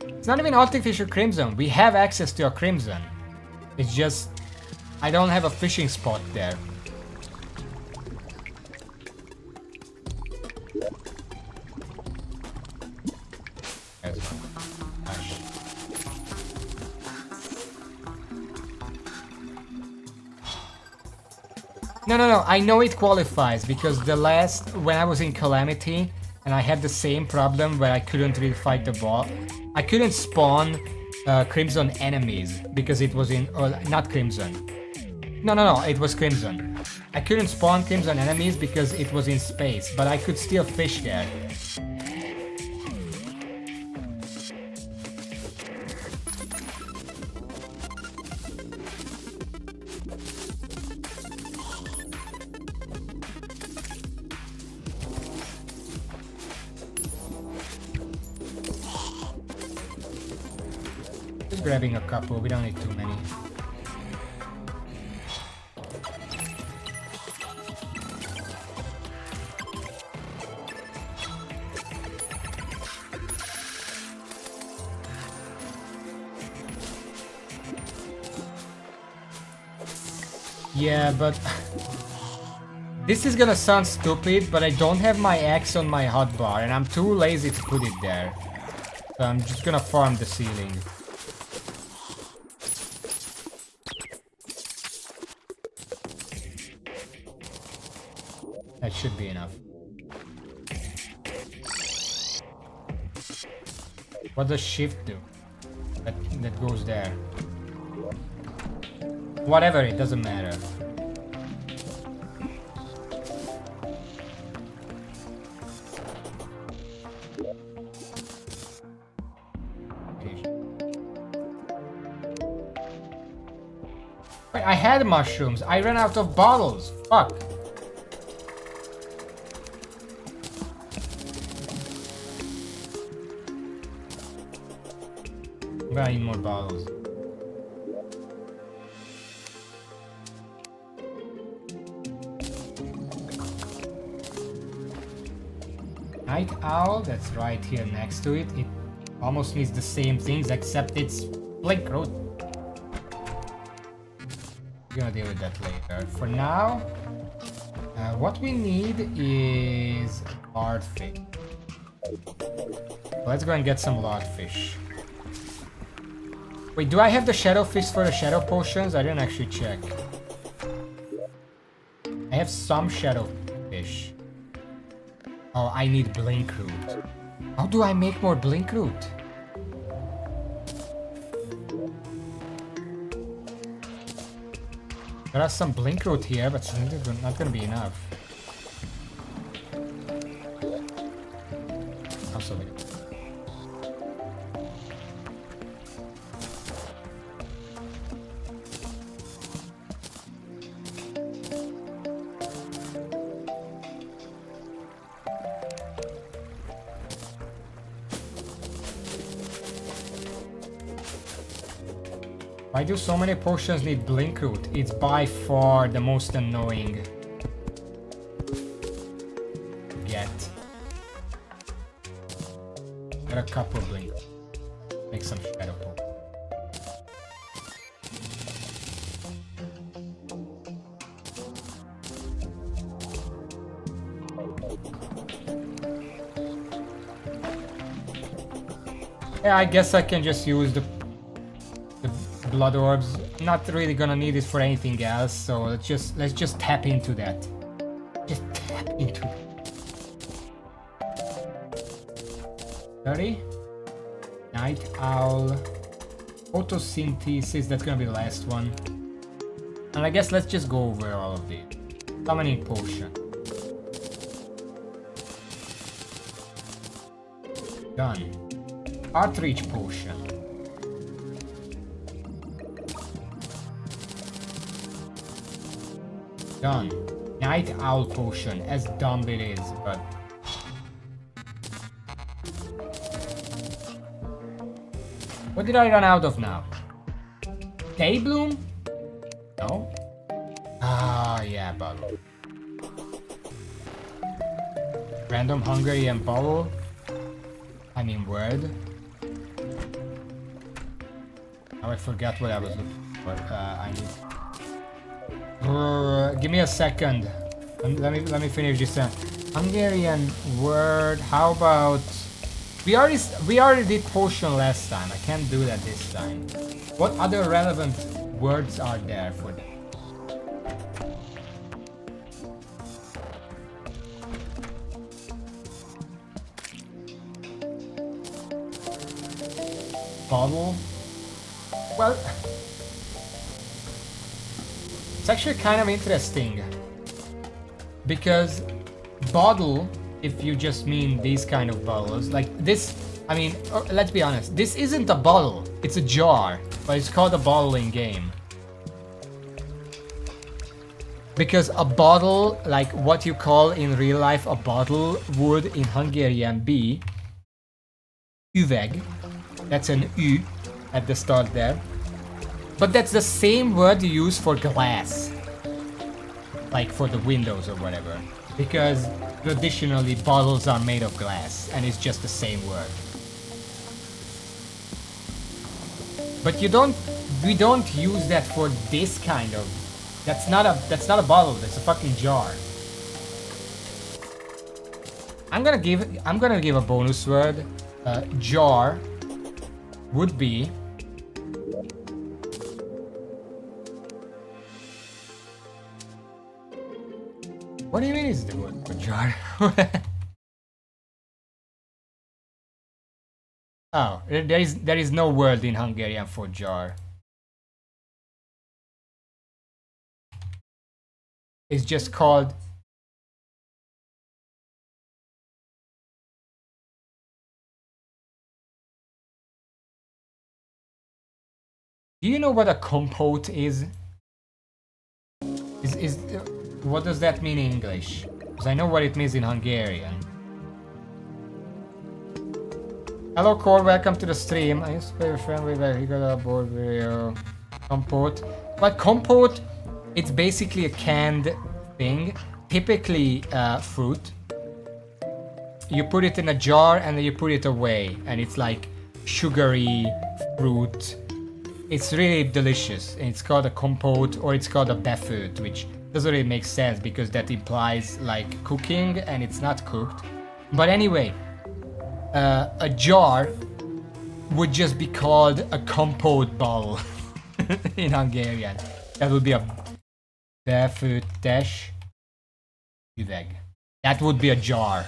It's not even artificial crimson. We have access to a crimson. It's just I don't have a fishing spot there. No, I know it qualifies because when I was in Calamity and I had the same problem where I couldn't really fight the boss. I couldn't spawn Crimson enemies because it was in, not Crimson. No, it was Crimson. I couldn't spawn Crimson enemies because it was in space, but I could still fish there. Grabbing a couple, we don't need too many. Yeah, but this is gonna sound stupid, but I don't have my axe on my hotbar, and I'm too lazy to put it there. So I'm just gonna farm the ceiling. That should be enough. What does shift do? That goes there. Whatever, it doesn't matter. Wait, I had mushrooms. I ran out of bottles. Fuck. I need more bottles. Night Owl, that's right here next to it. It almost needs the same things, except it's Blink Road. We're gonna deal with that later. For now, what we need is lardfish. Let's go and get some lardfish. Wait, do I have the shadowfish for the shadow potions? I didn't actually check. I have some shadowfish. Oh, I need blink root. How do I make more blink root? There are some blink root here, but it's not gonna be enough. Also, why do so many potions need blink root? It's by far the most annoying to get. Got a couple of blink. Make some shadow poke. Yeah, I guess I can just use the blood orbs. I'm not really gonna need it for anything else, so let's just tap into that. Just tap into it. 30. Night Owl. Photosynthesis, that's gonna be the last one. And I guess let's just go over all of these. Summoning potion. Done. Outreach potion. Done. Night Owl potion, as dumb it is, but... What did I run out of now? Day Bloom? No? Ah, yeah, bubble. Random Hungarian bubble? I mean word. Now I forgot what I was looking for. I need... give me a second. Let me finish this. Hungarian word. How about? We already did potion last time. I can't do that this time. What other relevant words are there for that? Bottle. Well. It's actually kind of interesting, because bottle, if you just mean these kind of bottles, like this, I mean, let's be honest, this isn't a bottle, it's a jar, but it's called a bottle in game. Because a bottle, like what you call in real life a bottle, would in Hungarian be üveg. That's an U at the start there. But that's the same word you use for glass. Like for the windows or whatever. Because traditionally bottles are made of glass and it's just the same word. But we don't use that for this kind of That's not a bottle, that's a fucking jar. I'm gonna give a bonus word. Jar would be what do you mean is the word for jar? Oh, there is no word in Hungarian for jar. It's just called. Do you know what a compote is? What does that mean in English? Because I know what it means in Hungarian. Hello Core, welcome to the stream. I used to play with friendly where he got a board video. Compote. But compote, it's basically a canned thing. Typically fruit. You put it in a jar and then you put it away. And it's like sugary fruit. It's really delicious. And it's called a compote or it's called a befőtt, which doesn't really make sense because that implies like cooking and it's not cooked. But anyway, a jar would just be called a compote bowl in Hungarian. That would be a befőttes üveg. That would be a jar.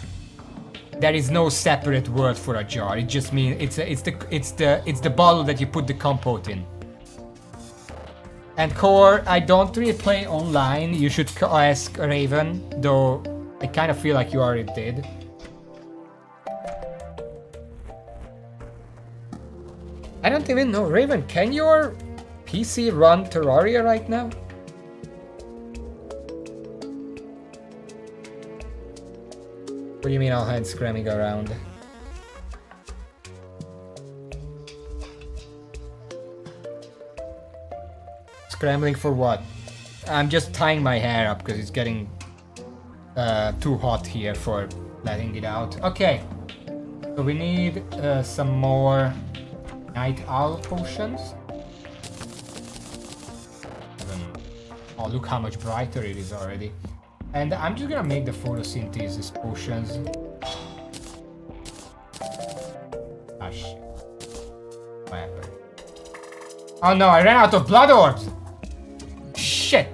There is no separate word for a jar. It just means it's the bottle that you put the compote in. And Core, I don't really play online. You should ask Raven, though I kind of feel like you already did. I don't even know. Raven, can your PC run Terraria right now? What do you mean all hands scramming around? Scrambling for what? I'm just tying my hair up because it's getting too hot here for letting it out. Okay, so we need some more night owl potions. Oh, look how much brighter it is already. And I'm just gonna make the photosynthesis potions. Gosh. What happened? Oh no, I ran out of blood orbs! Shit!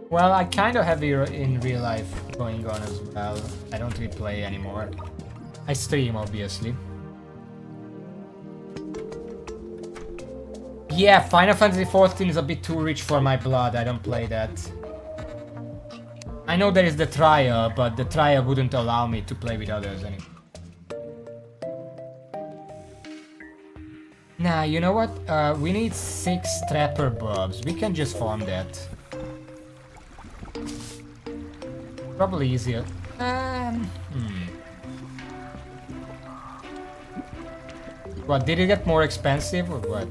Well, I kind of have it in real life going on as well. I don't really play anymore. I stream, obviously. Yeah, Final Fantasy XIV is a bit too rich for my blood. I don't play that. I know there is the trial, but the trial wouldn't allow me to play with others anymore. Nah, you know what? We need 6 trapper bulbs. We can just farm that. Probably easier. What, did it get more expensive or what?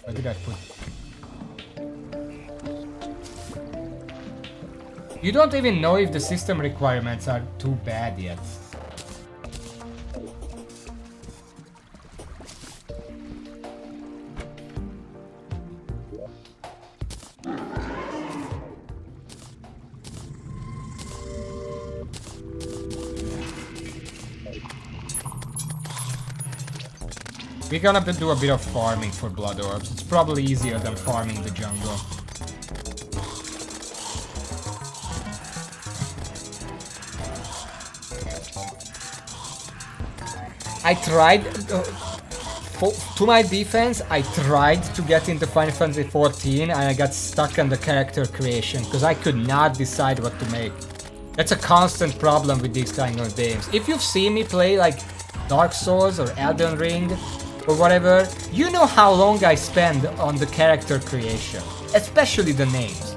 Where did I put? You don't even know if the system requirements are too bad yet. We're gonna do a bit of farming for blood orbs. It's probably easier than farming the jungle. I tried, to my defense, I tried to get into Final Fantasy XIV and I got stuck on the character creation because I could not decide what to make. That's a constant problem with these kind of games. If you've seen me play like Dark Souls or Elden Ring or whatever, you know how long I spend on the character creation, especially the names.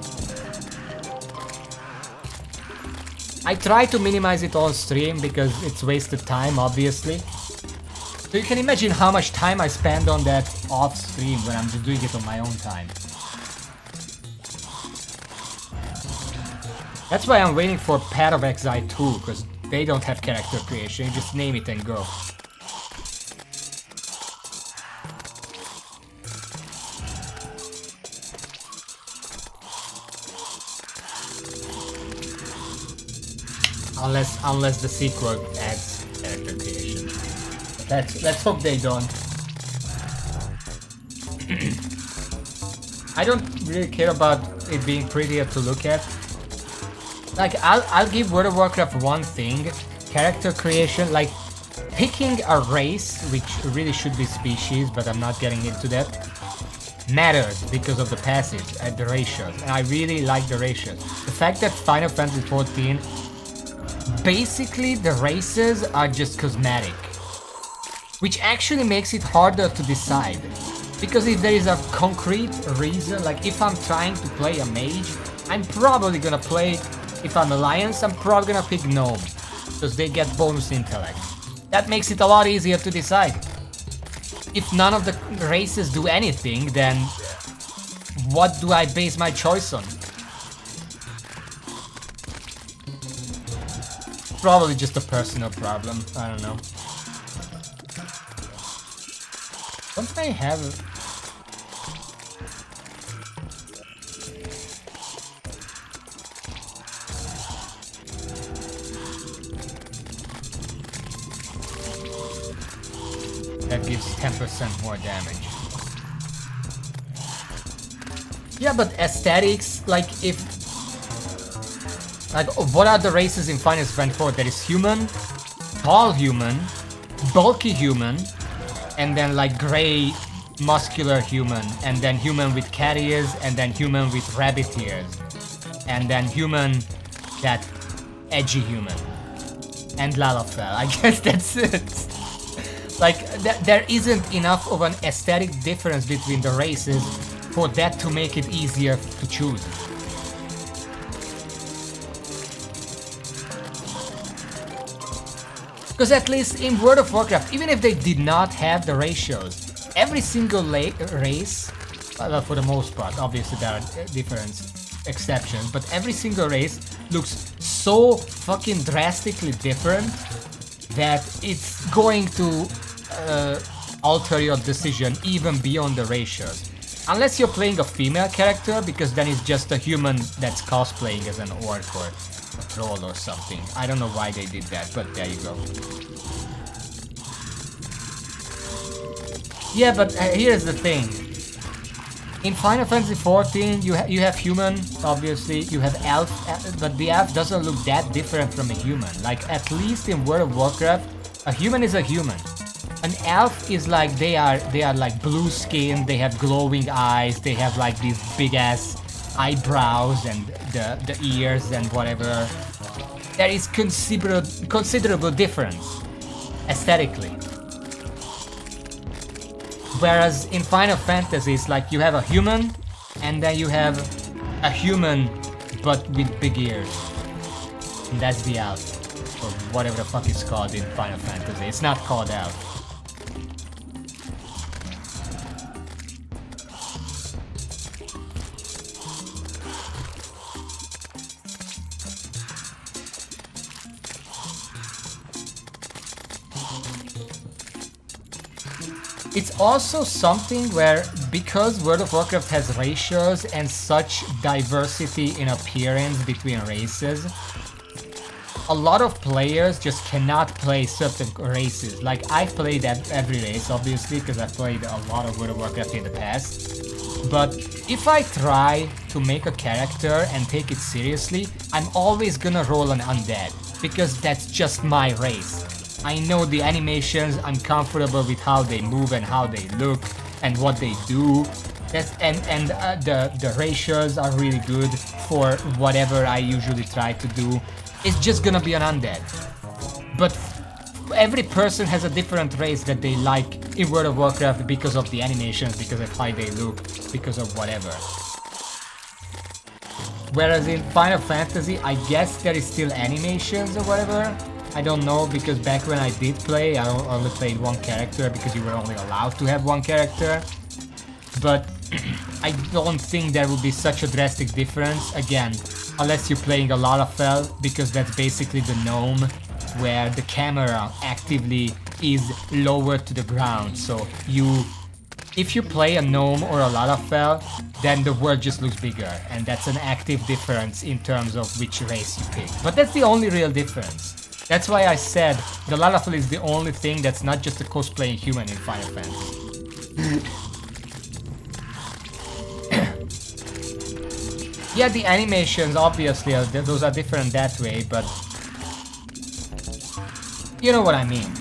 I try to minimize it on stream because it's wasted time, obviously. So you can imagine how much time I spend on that off stream when I'm just doing it on my own time. That's why I'm waiting for Path of Exile 2, because they don't have character creation, you just name it and go. Unless the sequel adds character creation. Let's hope they don't. I don't really care about it being prettier to look at. Like, I'll give World of Warcraft one thing, character creation, like picking a race, which really should be species, but I'm not getting into that, matters because of the passage and the ratios, and I really like the ratios. The fact that Final Fantasy XIV, basically the races are just cosmetic, which actually makes it harder to decide. Because if there is a concrete reason, like if I'm trying to play a mage, I'm probably gonna play, if I'm Alliance, I'm probably gonna pick Gnome, because they get bonus intellect. That makes it a lot easier to decide. If none of the races do anything, then what do I base my choice on? Probably just a personal problem, I don't know. Don't I have... That gives 10% more damage. Yeah, but aesthetics, like if... Like, what are the races in Final Fantasy IV? There is human, tall human, bulky human, and then like grey, muscular human, and then human with cat ears, and then human with rabbit ears, and then human that edgy human, and Lalafell. I guess that's it. Like, there isn't enough of an aesthetic difference between the races for that to make it easier to choose. Because at least in World of Warcraft, even if they did not have the ratios, every single race, well, for the most part, obviously there are different exceptions, but every single race looks so fucking drastically different that it's going to alter your decision even beyond the ratios. Unless you're playing a female character, because then it's just a human that's cosplaying as an orc or a troll or something. I don't know why they did that, but there you go. Yeah, but here's the thing. In Final Fantasy XIV, you have human, obviously, you have elf, but the elf doesn't look that different from a human. Like, at least in World of Warcraft, a human is a human. An elf is like, they are like blue skin, they have glowing eyes, they have like these big ass eyebrows and the ears and whatever. There is considerable difference aesthetically. Whereas in Final Fantasy, it's like you have a human, and then you have a human but with big ears. And that's the elf, or whatever the fuck it's called in Final Fantasy. It's not called elf. It's also something where, because World of Warcraft has ratios and such diversity in appearance between races, a lot of players just cannot play certain races. Like, I've played every race, obviously, because I've played a lot of World of Warcraft in the past. But if I try to make a character and take it seriously, I'm always gonna roll an undead, because that's just my race. I know the animations, I'm comfortable with how they move and how they look and what they do. The ratios are really good for whatever I usually try to do. It's just gonna be an undead. But every person has a different race that they like in World of Warcraft because of the animations, because of how they look, because of whatever. Whereas in Final Fantasy, I guess there is still animations or whatever. I don't know, because back when I did play, I only played one character because you were only allowed to have one character. But I don't think there will be such a drastic difference. Again, unless you're playing a Lalafell, because that's basically the gnome where the camera actively is lowered to the ground. So if you play a gnome or a Lalafell, then the world just looks bigger, and that's an active difference in terms of which race you pick. But that's the only real difference. That's why I said the Lalafell is the only thing that's not just a cosplaying human in Final Fantasy. Yeah, the animations obviously those are different that way, but you know what I mean.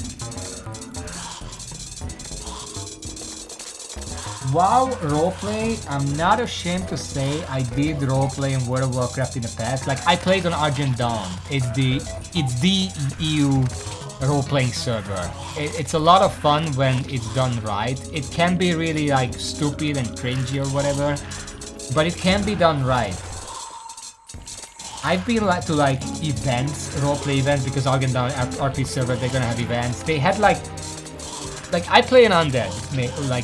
WoW roleplay, I'm not ashamed to say I did roleplay in World of Warcraft in the past. Like, I played on Argent Dawn. It's the EU role-playing server. It's a lot of fun when it's done right. It can be really like stupid and cringy or whatever, but it can be done right. I've been to like events, roleplay events, because Argent Dawn RP server, they're gonna have events. They had like I play an undead,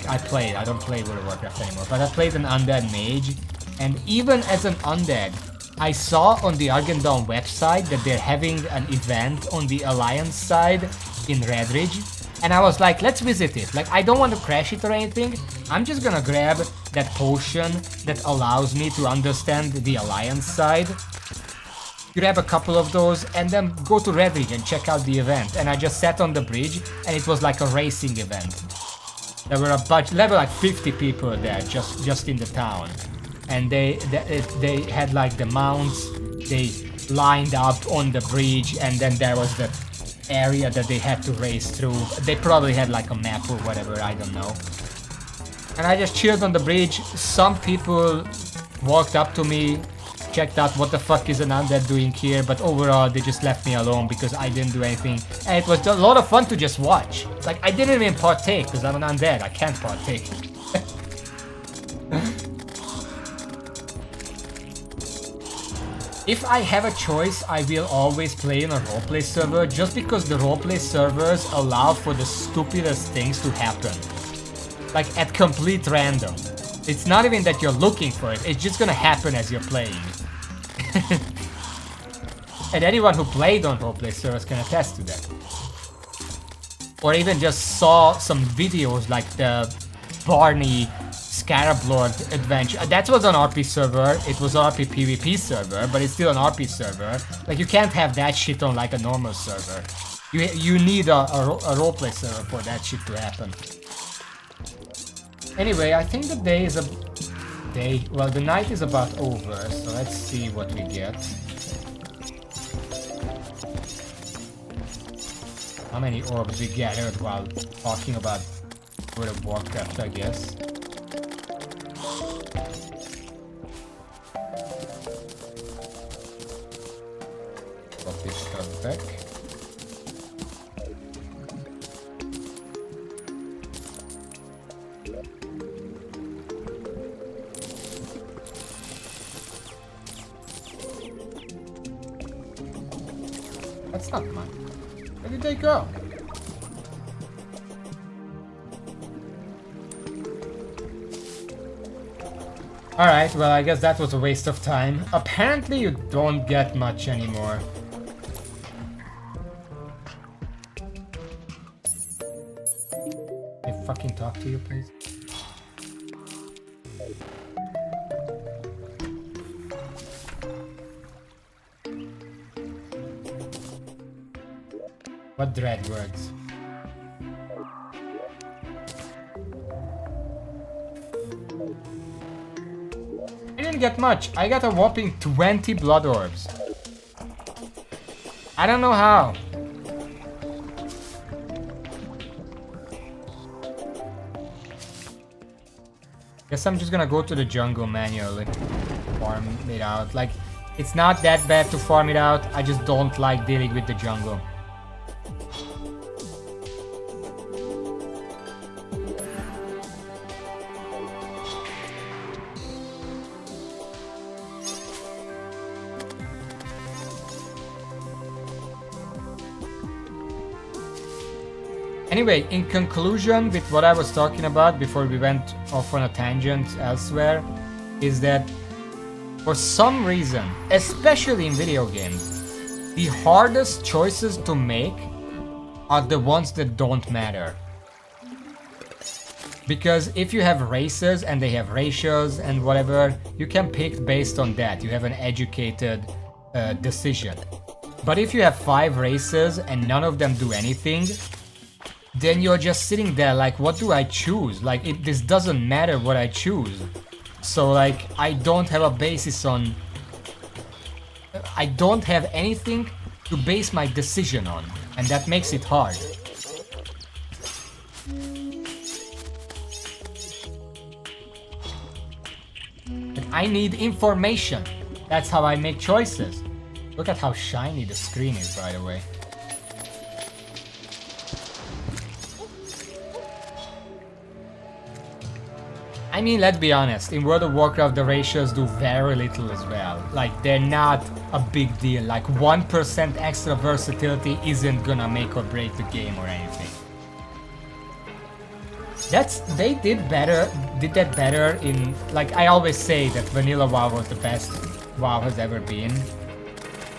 I don't play World of Warcraft anymore, but I played an undead mage, and even as an undead, I saw on the Argent Dawn website that they're having an event on the Alliance side in Redridge, and I was like, let's visit it. Like, I don't want to crash it or anything, I'm just gonna grab that potion that allows me to understand the Alliance side, grab a couple of those, and then go to Redridge and check out the event. And I just sat on the bridge, and it was like a racing event. There were like 50 people there, just in the town, and they had like the mounts. They lined up on the bridge, and then there was the area that they had to race through. They probably had like a map or whatever, I don't know. And I just chilled on the bridge. Some people walked up to me, checked out what the fuck is an undead doing here, but overall they just left me alone because I didn't do anything, and it was a lot of fun to just watch. Like, I didn't even partake because I'm an undead, I can't partake. If I have a choice, I will always play in a roleplay server, just because the roleplay servers allow for the stupidest things to happen. Like, at complete random. It's not even that you're looking for it, it's just gonna happen as you're playing. And anyone who played on roleplay servers can attest to that. Or even just saw some videos like the Barney Scarab Lord adventure. That was an RP server, it was an RP PvP server, but it's still an RP server. Like, you can't have that shit on like a normal server. You need a roleplay server for that shit to happen. Anyway, I think the day is well, the night is about over, so let's see what we get. How many orbs we gathered while talking about World of Warcraft, I guess. Put this stuff back. That's not mine. Where did they go? Alright, well, I guess that was a waste of time. Apparently you don't get much anymore. Can I fucking talk to you, please? What dread words? I didn't get much. I got a whopping 20 blood orbs. I don't know how. Guess I'm just gonna go to the jungle manually. Farm it out. Like, it's not that bad to farm it out. I just don't like dealing with the jungle. Anyway, in conclusion with what I was talking about before we went off on a tangent elsewhere, is that For some reason, especially in video games, the hardest choices to make are the ones that don't matter. Because if you have races and they have ratios and whatever, you can pick based on that. You have an educated decision. But if you have 5 races and none of them do anything, then you're just sitting there like, what do I choose? Like, this doesn't matter what I choose. So like, I don't have a basis on... I don't have anything to base my decision on. And that makes it hard. I need information. That's how I make choices. Look at how shiny the screen is, by the way. I mean, let's be honest, in World of Warcraft the ratios do very little as well. Like, they're not a big deal. Like, 1% extra versatility isn't gonna make or break the game or anything. They did that better in, like, I always say that vanilla WoW was the best WoW has ever been.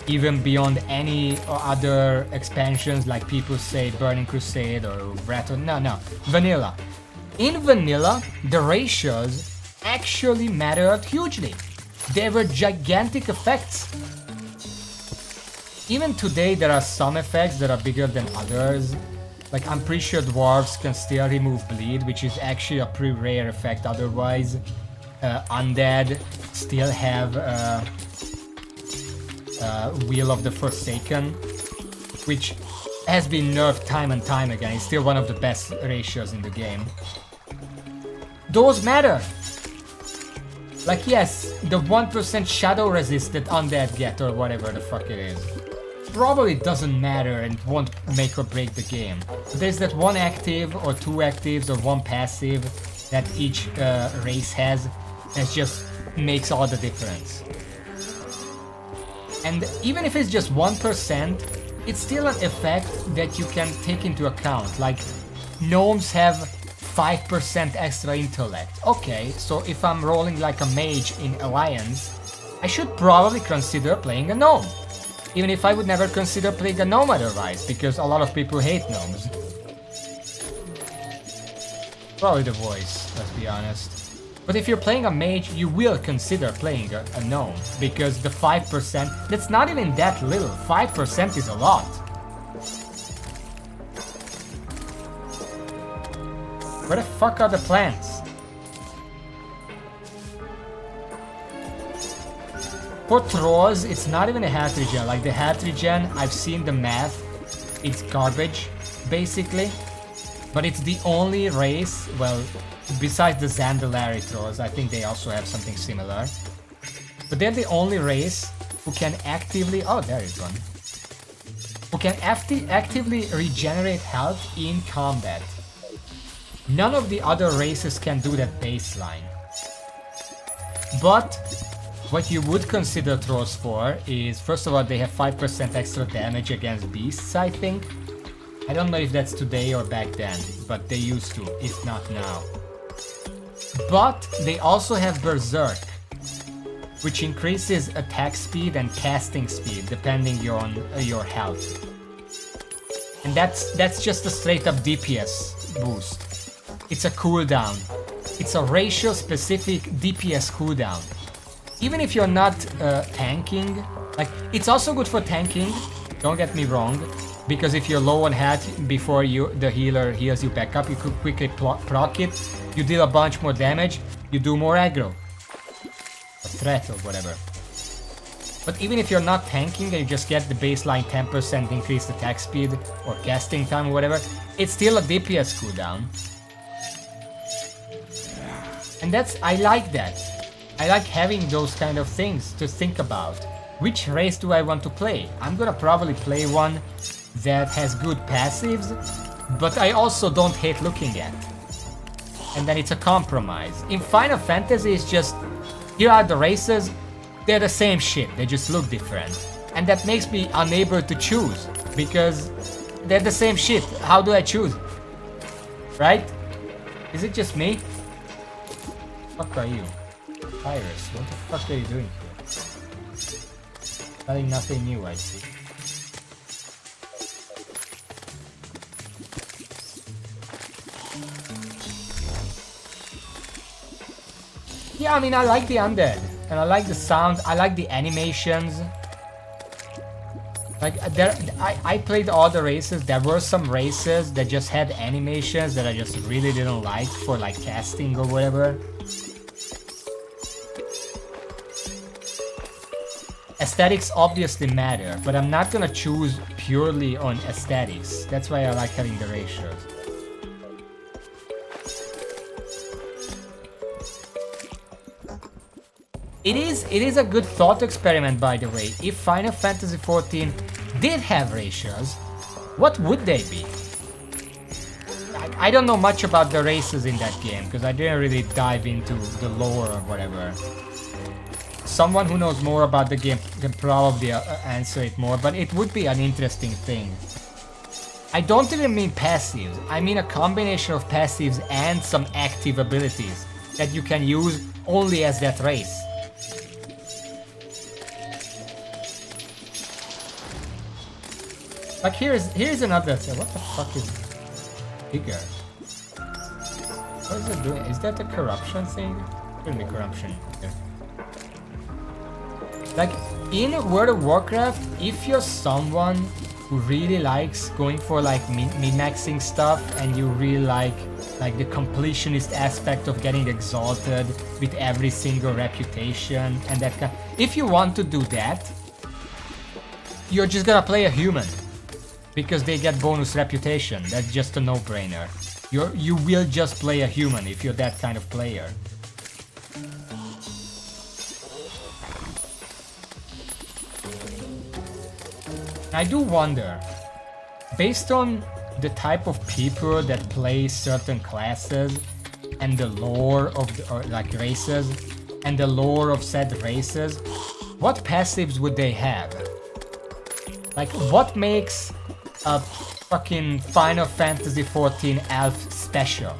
Even beyond any other expansions, like people say Burning Crusade or Breath of... No, vanilla. In vanilla, the ratios actually mattered hugely. There were gigantic effects. Even today there are some effects that are bigger than others. Like, I'm pretty sure dwarves can still remove bleed, which is actually a pretty rare effect otherwise. Undead still have Wheel of the Forsaken, which has been nerfed time and time again. It's still one of the best ratios in the game. Those matter! Like, yes, the 1% shadow resist that undead get or whatever the fuck it is probably doesn't matter and won't make or break the game. But there's that one active or 2 actives or 1 passive that each race has that just makes all the difference. And even if it's just 1%, it's still an effect that you can take into account. Like, gnomes have 5% extra intellect. Okay, so if I'm rolling like a mage in Alliance, I should probably consider playing a gnome. Even if I would never consider playing a gnome otherwise, because a lot of people hate gnomes. Probably the voice, let's be honest. But if you're playing a mage, you will consider playing a gnome, because the 5%, that's not even that little. 5% is a lot. Where the fuck are the plants? For trolls, it's not even a hat regen. Like, the hat regen, I've seen the math. It's garbage, basically. But it's the only race, well, besides the Zandalari trolls, I think they also have something similar. But they're the only race who can actively... Oh, there is one. Who can actively regenerate health in combat. None of the other races can do that baseline. But what you would consider trolls for is, first of all, they have 5% extra damage against beasts, I think. I don't know if that's today or back then, but they used to, if not now. But they also have Berserk, which increases attack speed and casting speed depending on your health. And that's just a straight up DPS boost. It's a cooldown. It's a ratio specific DPS cooldown. Even if you're not tanking, like, it's also good for tanking, don't get me wrong, because if you're low on health before the healer heals you back up, you could quickly proc it, you deal a bunch more damage, you do more aggro, or threat or whatever. But even if you're not tanking and you just get the baseline 10% increased attack speed or casting time or whatever, it's still a DPS cooldown. And I like that. I like having those kind of things to think about. Which race do I want to play? I'm gonna probably play one that has good passives, but I also don't hate looking at. And then it's a compromise. In Final Fantasy, it's just, here are the races, they're the same shit, they just look different. And that makes me unable to choose, because they're the same shit. How do I choose? Right? Is it just me? What the fuck are you? Iris, what the fuck are you doing here? Nothing new, I see. Yeah, I mean, I like the undead, and I like the sound, I like the animations. Like, I played all the races. There were some races that just had animations that I just really didn't like for, like, casting or whatever. Aesthetics obviously matter, but I'm not gonna choose purely on aesthetics. That's why I like having the ratios. It is a good thought experiment, by the way. If Final Fantasy XIV did have ratios, what would they be? I don't know much about the races in that game, because I didn't really dive into the lore or whatever. Someone who knows more about the game can probably answer it more, but it would be an interesting thing. I don't even mean passives, I mean a combination of passives and some active abilities that you can use only as that race. Like here's another thing. What the fuck is bigger? What is it doing? Is that a corruption thing? Shouldn't be corruption. Yeah. Like in World of Warcraft, if you're someone who really likes going for like min-maxing stuff and you really like the completionist aspect of getting exalted with every single reputation and that kind, if you want to do that, you're just gonna play a human. Because they get bonus reputation, that's just a no-brainer. You will just play a human if you're that kind of player. I do wonder, based on the type of people that play certain classes and the lore of like races and the lore of said races, what passives would they have? Like what makes a fucking Final Fantasy XIV elf special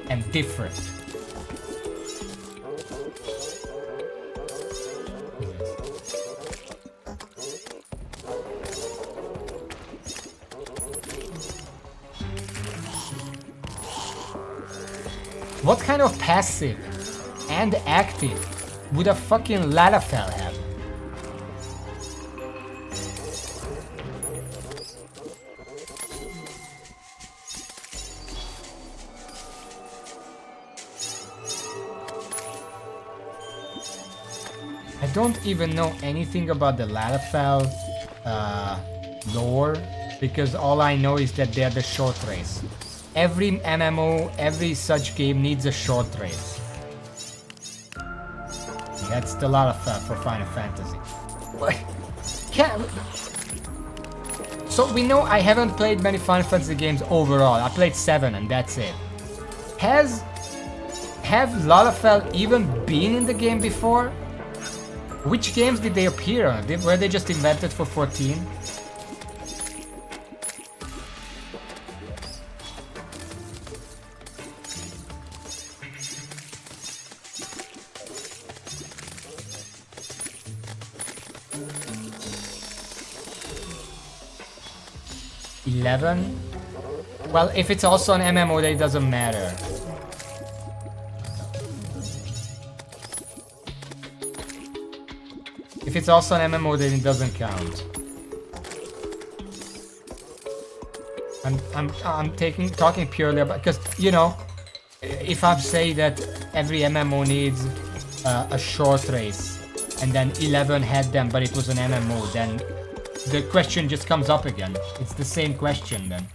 and different? What kind of passive and active would a fucking Lalafell have? I don't even know anything about the Lalafell lore, because all I know is that they're the short race. Every MMO, every such game needs a short race. That's the Lalafell for Final Fantasy. So we know I haven't played many Final Fantasy games overall. I played 7 and that's it. Have Lalafell even been in the game before? Which games did they appear on? Were they just invented for 14? Well, if it's also an MMO, then it doesn't matter. If it's also an MMO, then it doesn't count. I'm talking purely about, because you know, if I say that every MMO needs a short race, and then 11 had them, but it was an MMO, then the question just comes up again. It's the same question then.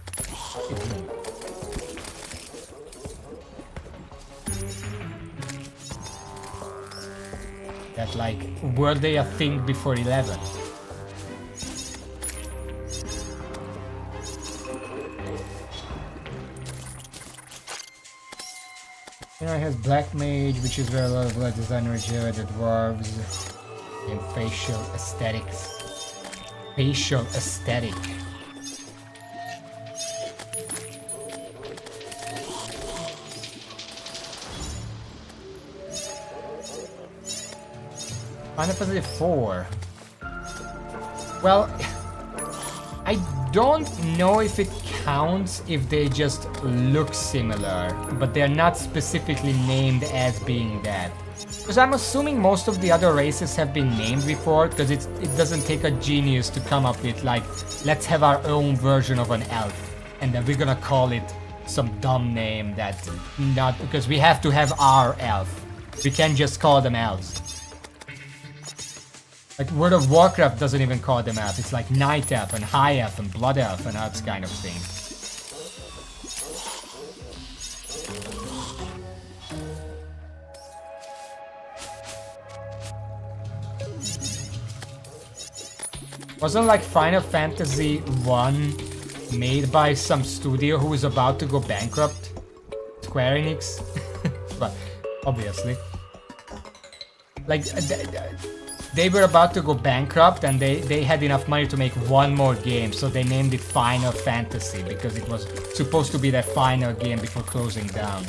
That like, were they a thing before 11? You know, it has Black Mage, which is where a lot of blood designer here, the dwarves, and facial aesthetics. Facial aesthetic. Final Fantasy 4. Well, I don't know if it counts if they just look similar, but they're not specifically named as being that. Because I'm assuming most of the other races have been named before, because it doesn't take a genius to come up with, like, let's have our own version of an elf, and then we're gonna call it some dumb name that not, because we have to have our elf. We can't just call them elves. Like World of Warcraft doesn't even call them elf. It's like Night Elf and High Elf and Blood Elf and that kind of thing. Wasn't like Final Fantasy 1 made by some studio who was about to go bankrupt? Square Enix? But obviously. Like, they were about to go bankrupt and they had enough money to make one more game, so they named it Final Fantasy because it was supposed to be their final game before closing down.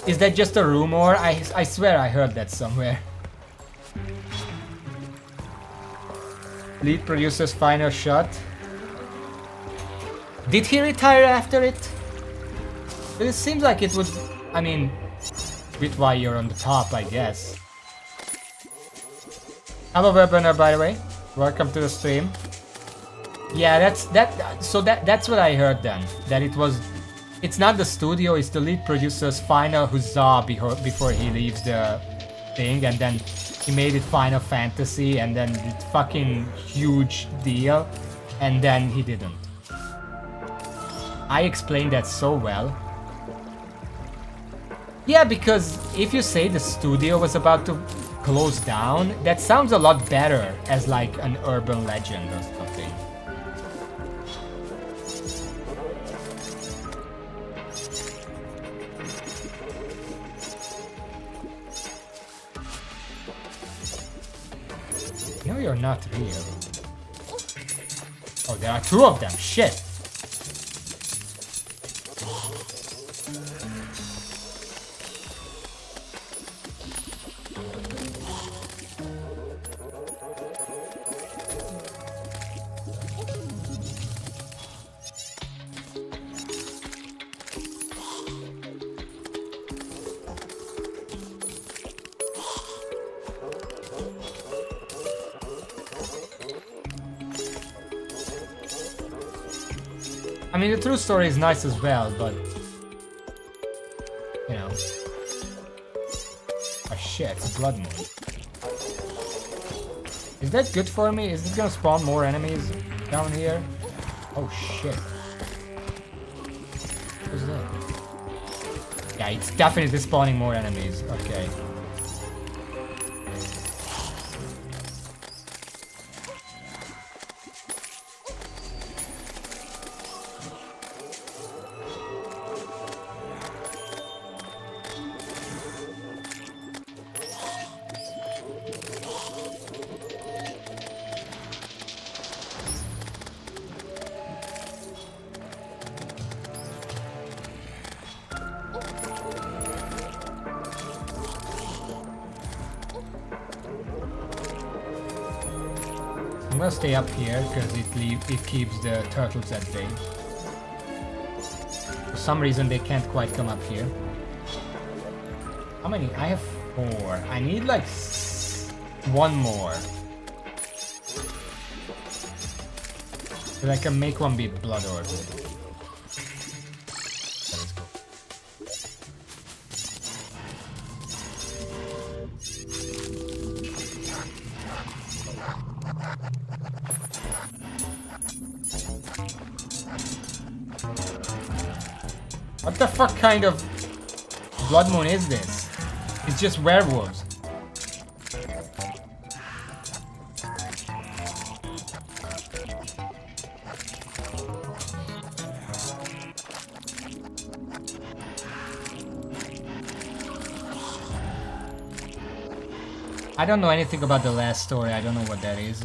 Is that just a rumor? I swear I heard that somewhere. Lead producer's final shot. Did he retire after it? But it seems like it would, I mean, with why you're on the top, I guess. Hello Webinar, by the way. Welcome to the stream. Yeah, that's what I heard then. That it's not the studio, it's the lead producer's final huzzah before he leaves the thing, and then he made it Final Fantasy, and then it's fucking huge deal, and then he didn't. I explained that so well. Yeah, because if you say the studio was about to close down, that sounds a lot better as like an urban legend or something. No, you're not real. Oh, there are two of them. Shit. I mean, the true story is nice as well, but you know. Oh shit, it's a blood moon. Is that good for me? Is this gonna spawn more enemies down here? Oh shit. What's that? Yeah, it's definitely spawning more enemies. Okay. I'm gonna stay up here because it keeps the turtles at bay. For some reason they can't quite come up here. How many? I have 4. I need like 1 more. So I can make one be blood orb. Let's go. What the fuck kind of blood moon is this? It's just werewolves. I don't know anything about the last story. I don't know what that is.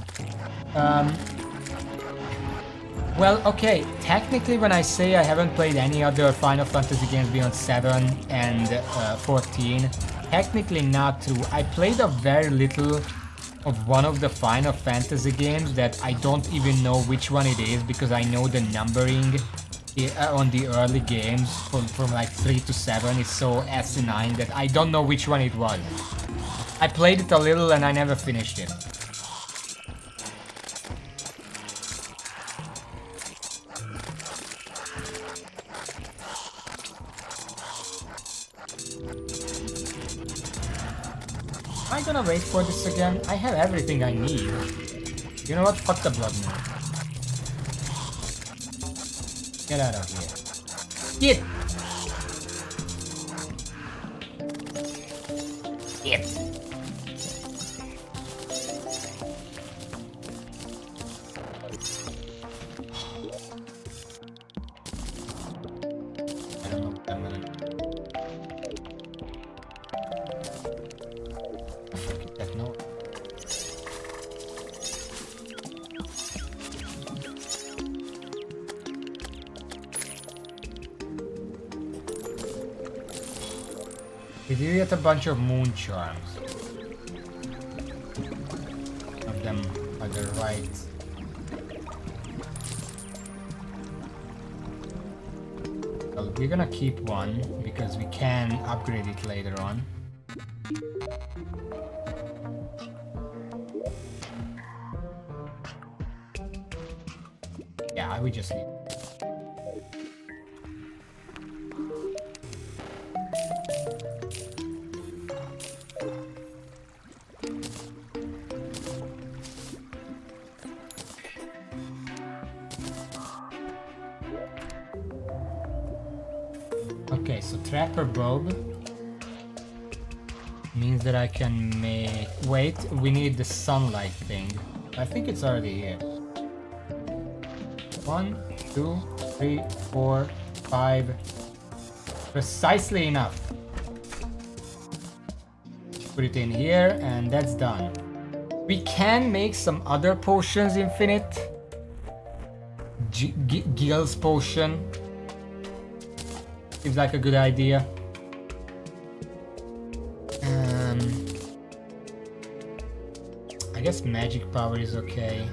Well, okay, technically when I say I haven't played any other Final Fantasy games beyond 7 and 14, technically not true. I played a very little of one of the Final Fantasy games that I don't even know which one it is because I know the numbering on the early games from like 3 to 7 is so asinine that I don't know which one it was. I played it a little and I never finished it. Am I gonna wait for this again? I have everything I need. You know what? Fuck the blood moon. Get out of here. Get! Get! I don't know what I'm gonna do. That no. We do get a bunch of moon charms. Of them are the right. Well, we're gonna keep one because we can upgrade it later on. Yeah, we just need. Okay, so Trapper Bob means that I can make... Wait, we need the sunlight thing. I think it's already here. 1, 2, 3, 4, 5. Precisely enough. Put it in here and that's done. We can make some other potions infinite. Gil's potion. Seems like a good idea. I guess magic power is okay.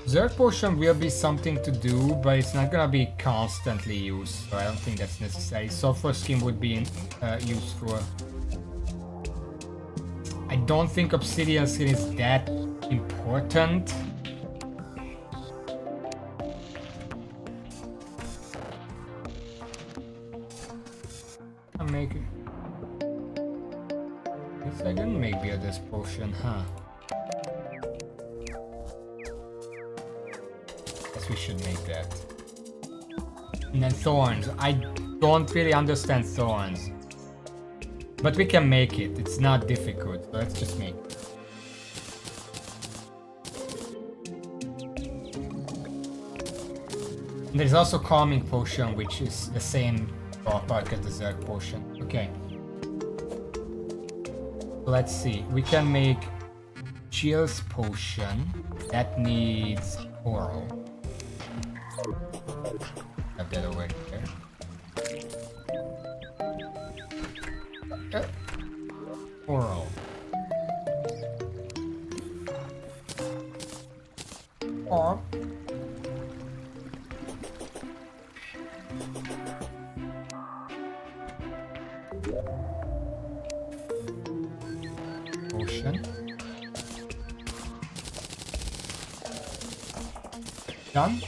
Zerg potion will be something to do, but it's not gonna be constantly used, so I don't think that's necessary. Sulfur skin would be useful. I don't think obsidian skin is that important. I'm making. Guess I didn't make Beard's potion, huh? Guess we should make that. And then thorns. I don't really understand thorns. But we can make it. It's not difficult. So let's just make it. And there's also calming potion, which is the same ballpark as the Zerg potion. Okay. Let's see. We can make Chill's potion. That needs coral. Have that over there. Coral. Or potion. Done.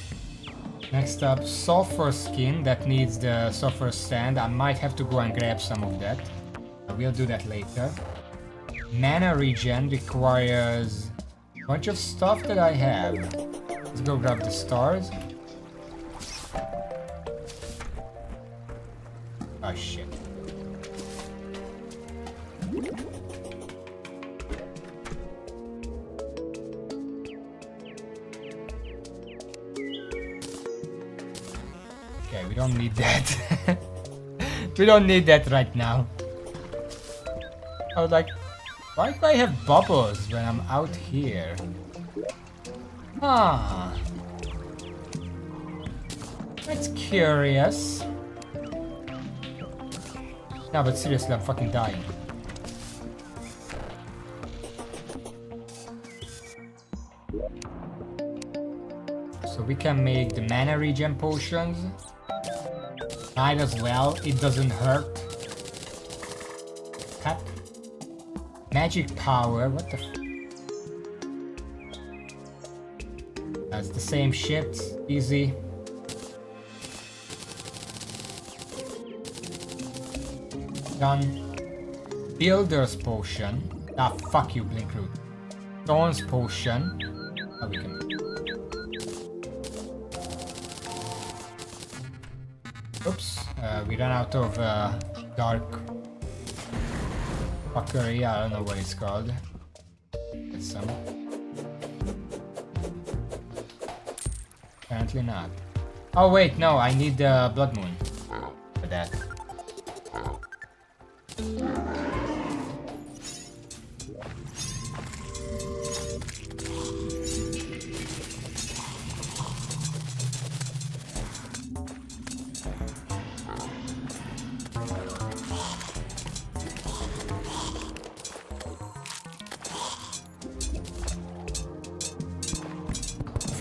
Next up, sulfur skin. That needs the sulfur sand. I might have to go and grab some of that. We'll do that later. Mana regen requires a bunch of stuff that I have. Let's go grab the stars. Oh shit. Okay, we don't need that. We don't need that right now. I was like, why do I have bubbles when I'm out here? Ah, that's curious. No, but seriously, I'm fucking dying. we can make the mana regen potions. Might as well, it doesn't hurt. Cut. Magic power, what the That's the same shit, easy. Done. Builder's potion. Ah, fuck you, Blinkroot. Thorn's potion. Oh, we can. Oops, we ran out of dark fuckery. I don't know what it's called. Get some. Apparently not. Oh wait, no, I need the Blood Moon for that.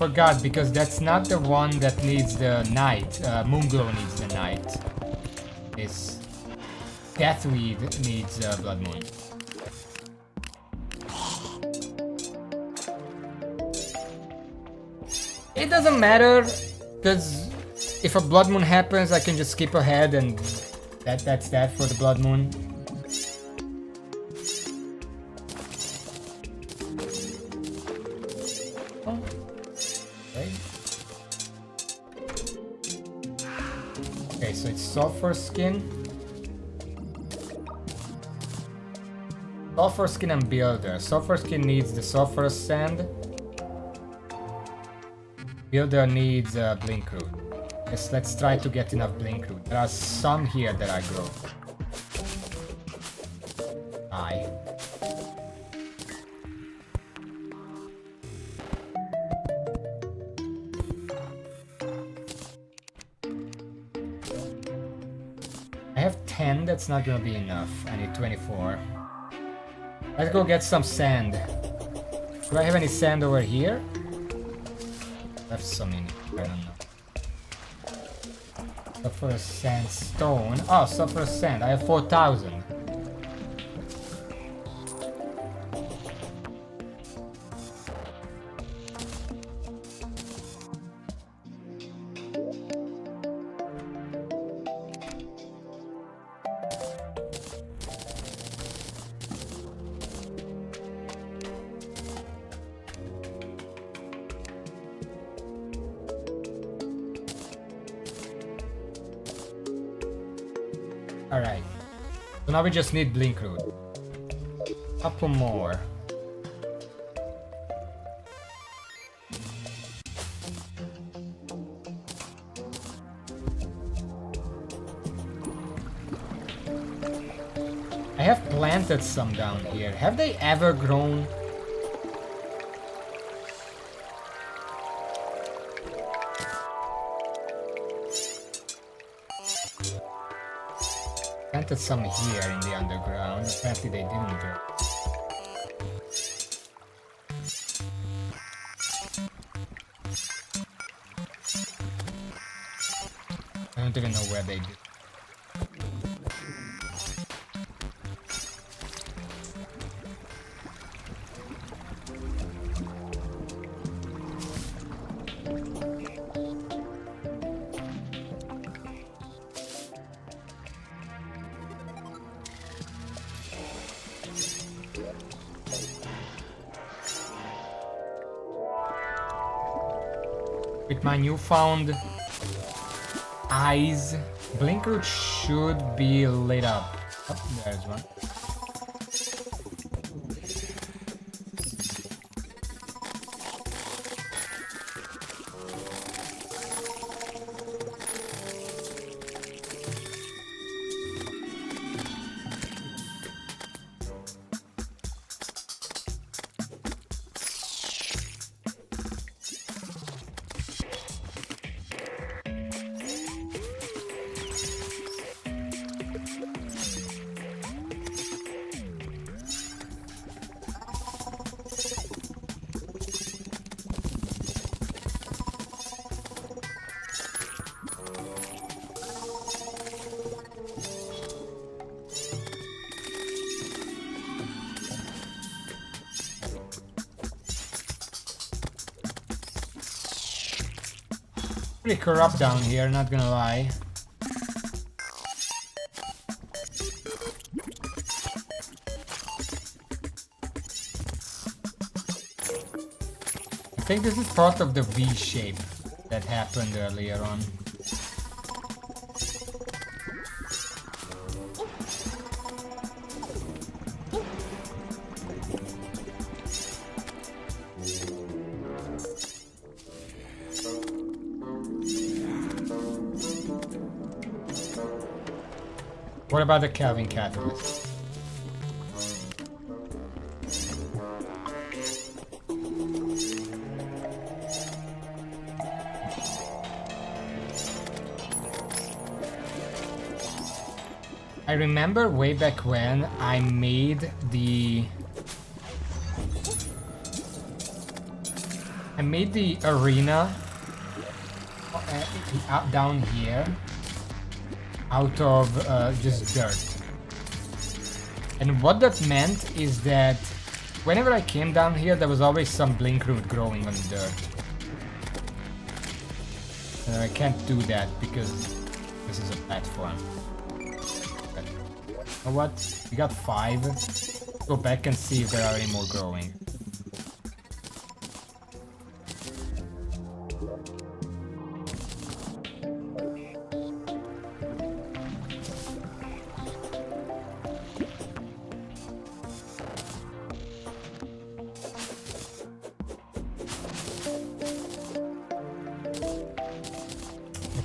Forgot, because that's not the one that needs the night. Moonglow needs the night. This Deathweed needs Blood Moon. It doesn't matter, because if a Blood Moon happens, I can just skip ahead and that's that for the Blood Moon. Okay, so it's Sulfur Skin. Sulfur Skin and Builder. Sulfur Skin needs the Sulfurous Sand. Builder needs Blinkroot. Yes, let's try to get enough Blinkroot. There are some here that I grow. Aye. I have 10, that's not gonna be enough. I need 24. Let's go get some sand. Do I have any sand over here? I have some in it, I don't know. Sulfurous sandstone. Oh, sulfurous sand. I have 4,000. Alright. So now we just need Blinkroot. Couple more. I have planted some down here. Have they ever grown? Planted some here in the underground. Apparently they didn't grow. I don't even know where they did. With my newfound eyes, Blinkroot should be lit up. Oh, there's one. Pretty corrupt down here, not gonna lie. I think this is part of the V shape that happened earlier on. What about the Calvin catalyst? I remember way back when I made the arena down here out of just dirt. And what that meant is that whenever I came down here, there was always some blink root growing on the dirt. And I can't do that because this is a platform. But you know what? We got 5. Go back and see if there are any more growing.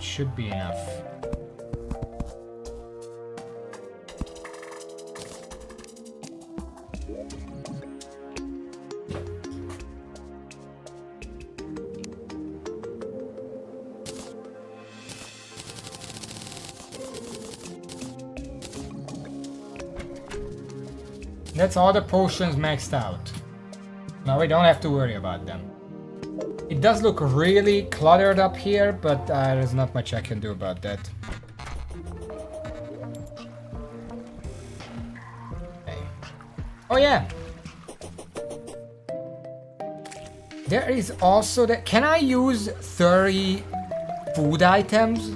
Should be enough. That's all the potions maxed out. Now we don't have to worry about them. It does look really cluttered up here, but there's not much I can do about that. Okay. Oh yeah! There is also that. Can I use 30 food items?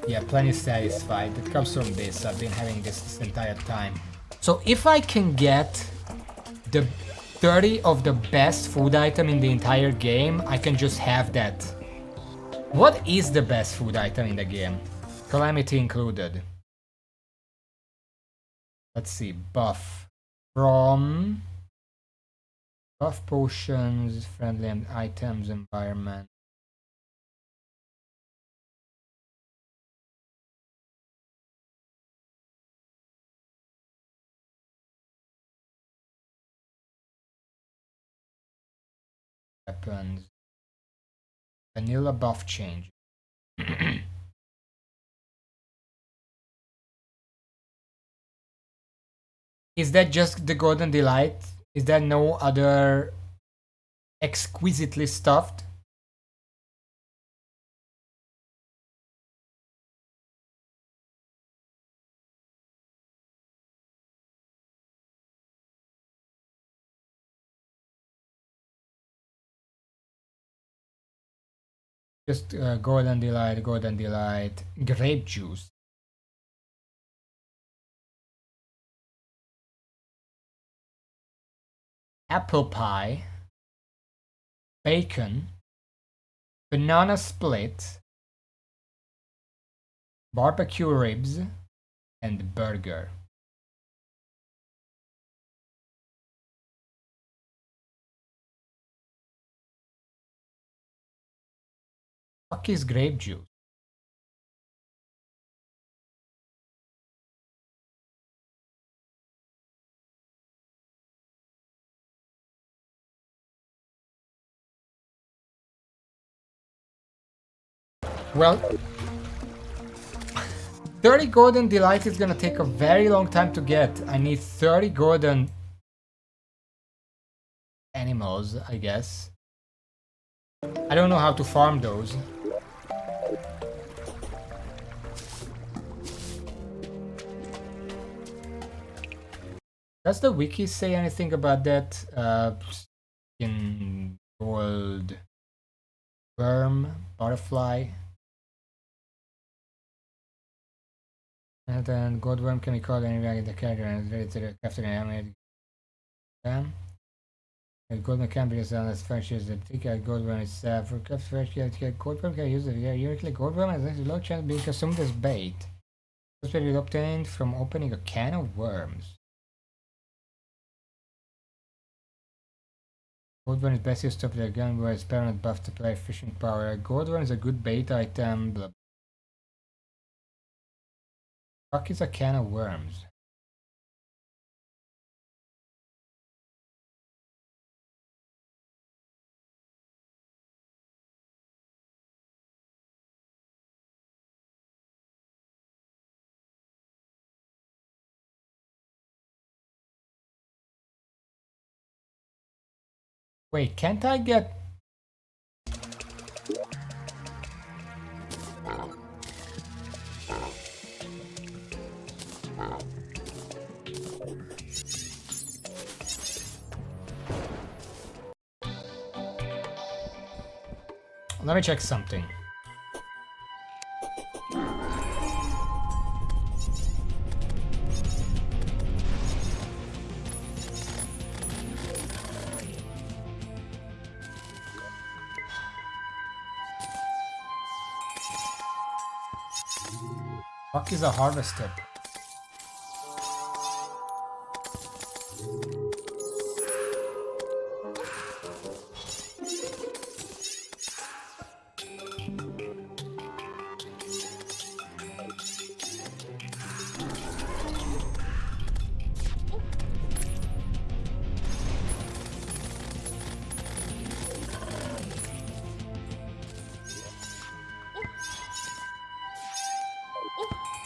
Yeah, plenty satisfied. It comes from this. I've been having this entire time. So if I can get the 30 of the best food item in the entire game, I can just have that. What is the best food item in the game? Calamity included. Let's see. Buff. From... Buff potions, friendly items, environment. Weapons. Vanilla buff change. Is that just the Golden Delight? Is there no other exquisitely stuffed? Just Golden Delight, grape juice. Apple pie, bacon, banana split, barbecue ribs, and burger. What is grape juice? Well, 30 golden delights is gonna take a very long time to get. I need 30 golden animals, I guess. I don't know how to farm those. Does the wiki say anything about that? In gold worm, butterfly. And then gold worm can be called anywhere in the character and is ready to craft an animated. Gold can be used as fresh as the thicker gold worm itself. For craft fresh, gold worm can use it. Uniquely, gold worm has a low chance of being consumed as bait. This is obtained from opening a can of worms. Gold worm is best used to play a gun where it's permanent buff to play fishing power. Gold worm is a good bait item. Blah. Fuck is a can of worms? Wait, can't I get... Let me check something. Fuck is a harvester?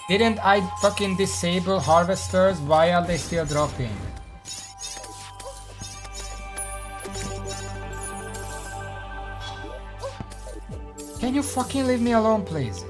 Didn't I fucking disable harvesters? Why are they still dropping? Can you fucking leave me alone, please?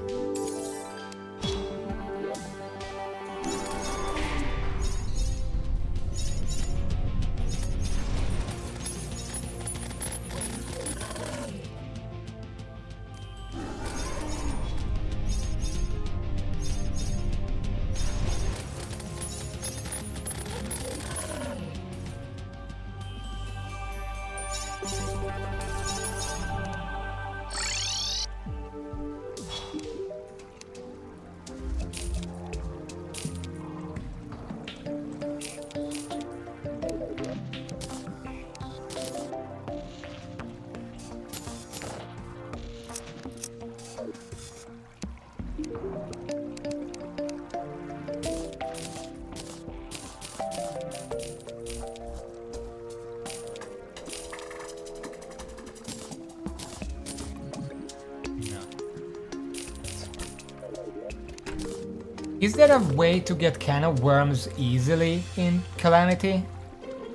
Is there a way to get can of worms easily in Calamity?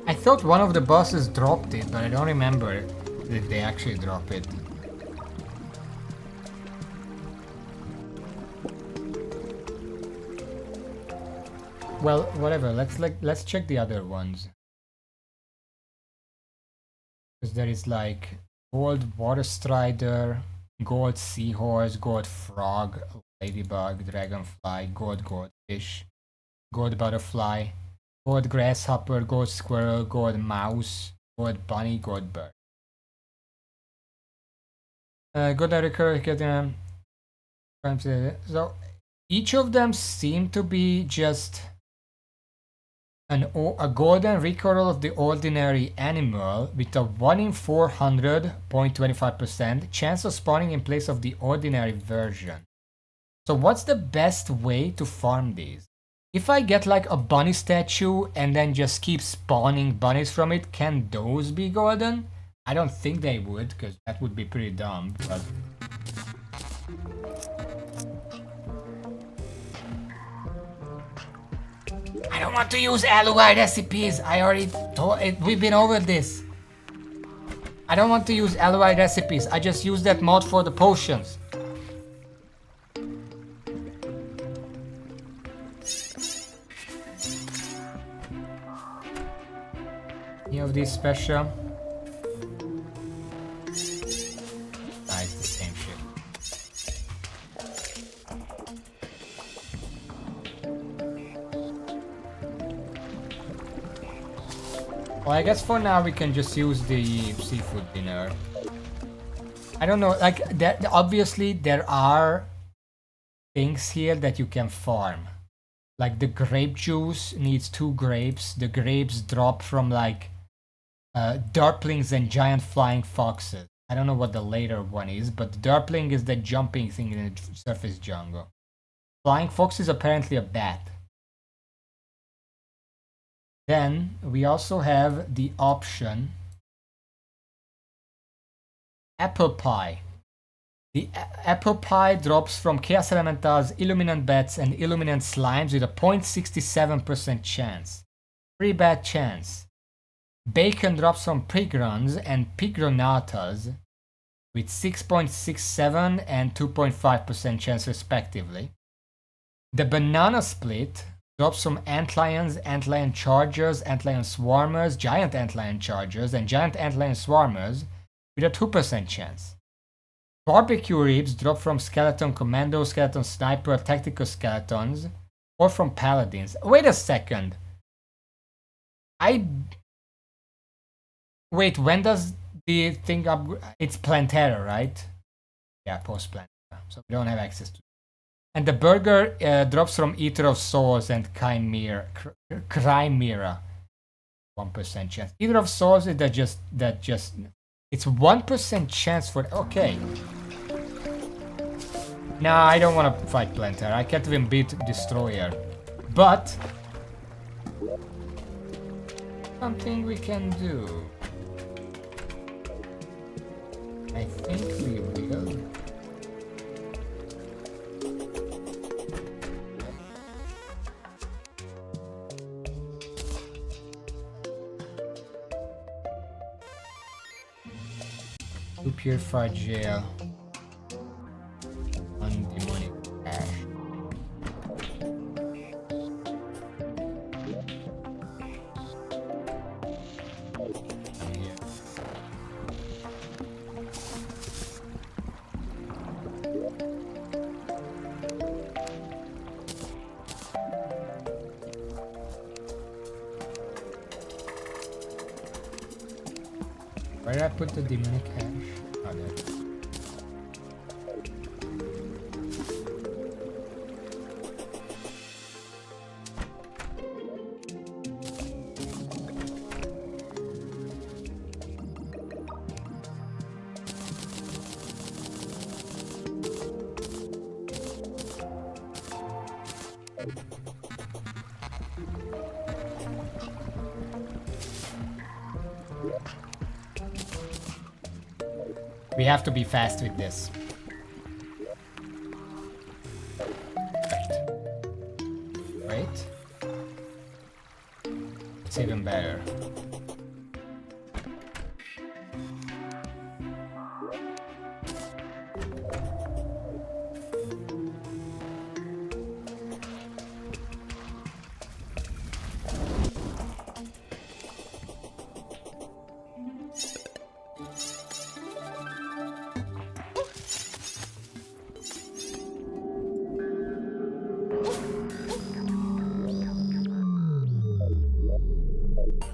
I thought one of the bosses dropped it, but I don't remember if they actually drop it. Well, whatever. Let's check the other ones. Because there is like gold water strider, gold seahorse, gold frog, ladybug, dragonfly, gold fish, gold butterfly, gold grasshopper, gold squirrel, gold mouse, gold bunny, gold bird. Good recurring. So each of them seem to be just a golden recoil of the ordinary animal with a 1 in 400.25% chance of spawning in place of the ordinary version. So what's the best way to farm these? If I get like a bunny statue and then just keep spawning bunnies from it, can those be golden? I don't think they would, because that would be pretty dumb, but... I don't want to use LOI recipes. I already told it. We've been over this. I don't want to use LOI recipes. I just use that mod for the potions. Any of these special? It's the same shit. Well, I guess for now we can just use the seafood dinner. I don't know, like, obviously there are things here that you can farm. Like the grape juice needs 2 grapes. The grapes drop from like derplings and giant flying foxes. I don't know what the later one is, but the derpling is the jumping thing in the surface jungle. Flying fox is apparently a bat. Then we also have the option apple pie. The apple pie drops from Chaos Elementals, Illuminant Bats, and Illuminant Slimes with a 0.67% chance. Pretty bad chance. Bacon drops from Pigrons and Pigronatas with 6.67 and 2.5% chance respectively. The banana split drops from Antlions, Antlion Chargers, Antlion Swarmers, Giant Antlion Chargers, and Giant Antlion Swarmers with a 2% chance. Barbecue ribs drop from Skeleton Commando, Skeleton Sniper, Tactical Skeletons, or from Paladins. Wait a second. Wait, when does the thing upgrade? It's Plantera, right? Yeah, post-Plantera. So we don't have access to it. And the burger drops from Eater of Souls and Chimera. 1% chance. Eater of Souls is that just it's 1% chance for, okay. Nah, I don't want to fight Plantera. I can't even beat Destroyer. But something we can do. I think we will. To purify jail. Undemonic ash. Where did I put the demonic ash? Oh, there. We have to be fast with this. Wait. It's even better.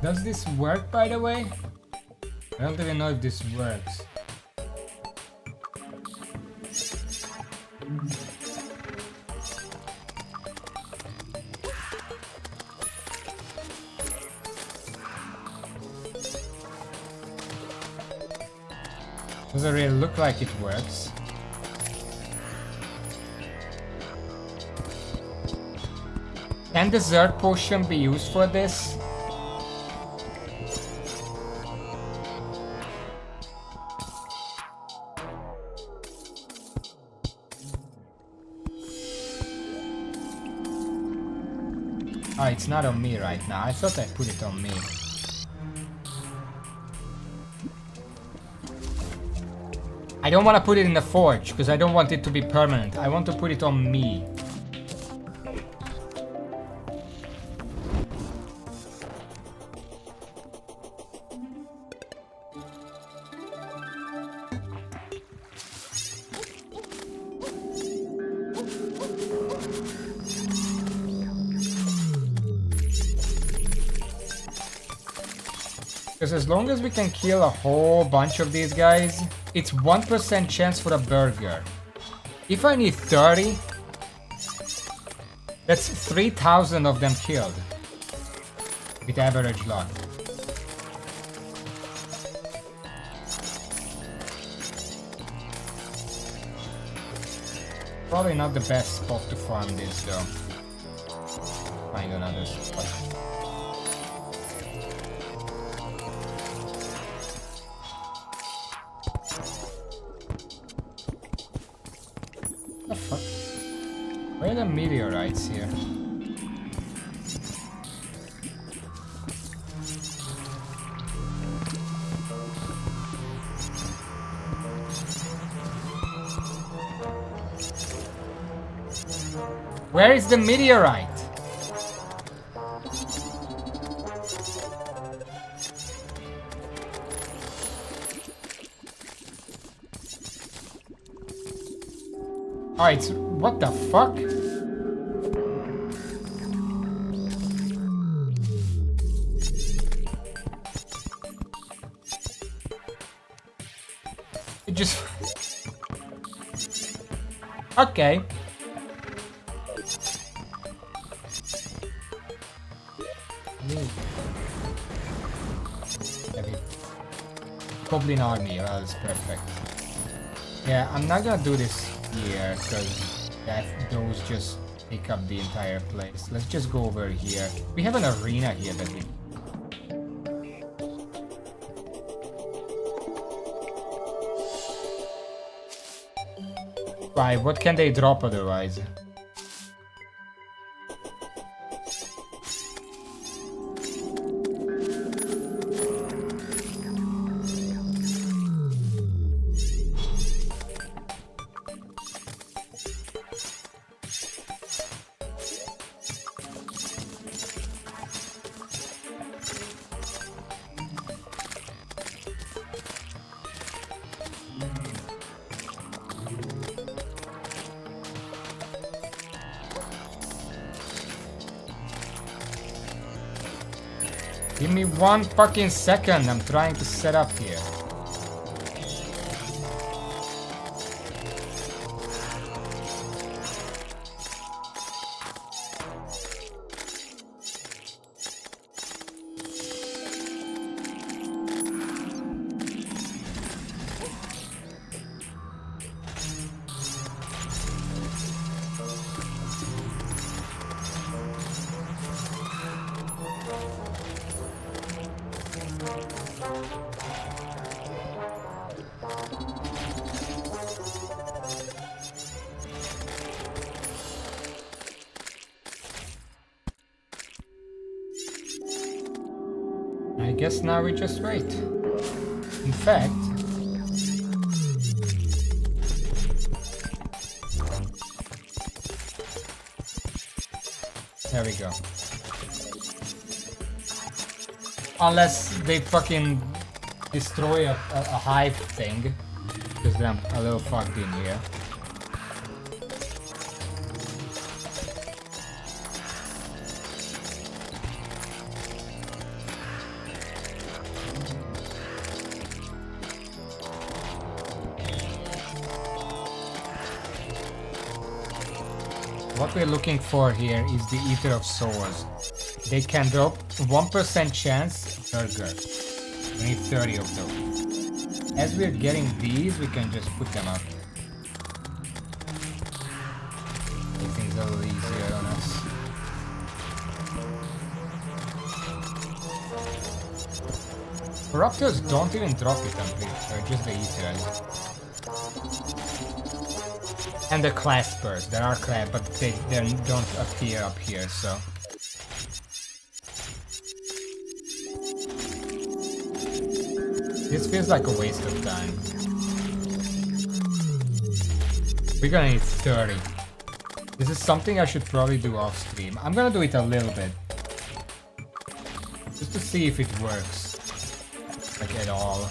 Does this work, by the way? I don't even know if this works. Doesn't really look like it works. Can the Zerg potion be used for this? Oh, it's not on me right now. I thought I put it on me. I don't want to put it in the forge, because I don't want it to be permanent. I want to put it on me. Because as long as we can kill a whole bunch of these guys, it's 1% chance for a burger. If I need 30, that's 3,000 of them killed. With average luck. Probably not the best spot to farm this though. Find another spot. What the fuck? Where are the meteorites here? Where is the meteorite? Alright, so what the fuck? It just... Okay. Goblin army, well, that's perfect. Yeah, I'm not gonna do this here because those just take up the entire place. Let's just go over here. We have an arena here that we... Right, what can they drop otherwise? Give me 1 fucking second, I'm trying to set up here. I guess now we just wait. In fact... There we go. Unless they fucking destroy a hive thing. Because then I'm a little fucked in here. What we're looking for here is the Eater of Souls. They can drop 1% chance burger. We need 30 of those. As we're getting these, we can just put them up. Make things a little easier on us. Corruptors don't even drop it, I'm pretty sure, just the Eaters. And the claspers, there are clasp, but they don't appear up here, so... This feels like a waste of time. We're gonna need 30. This is something I should probably do off stream. I'm gonna do it a little bit. Just to see if it works. Like at all.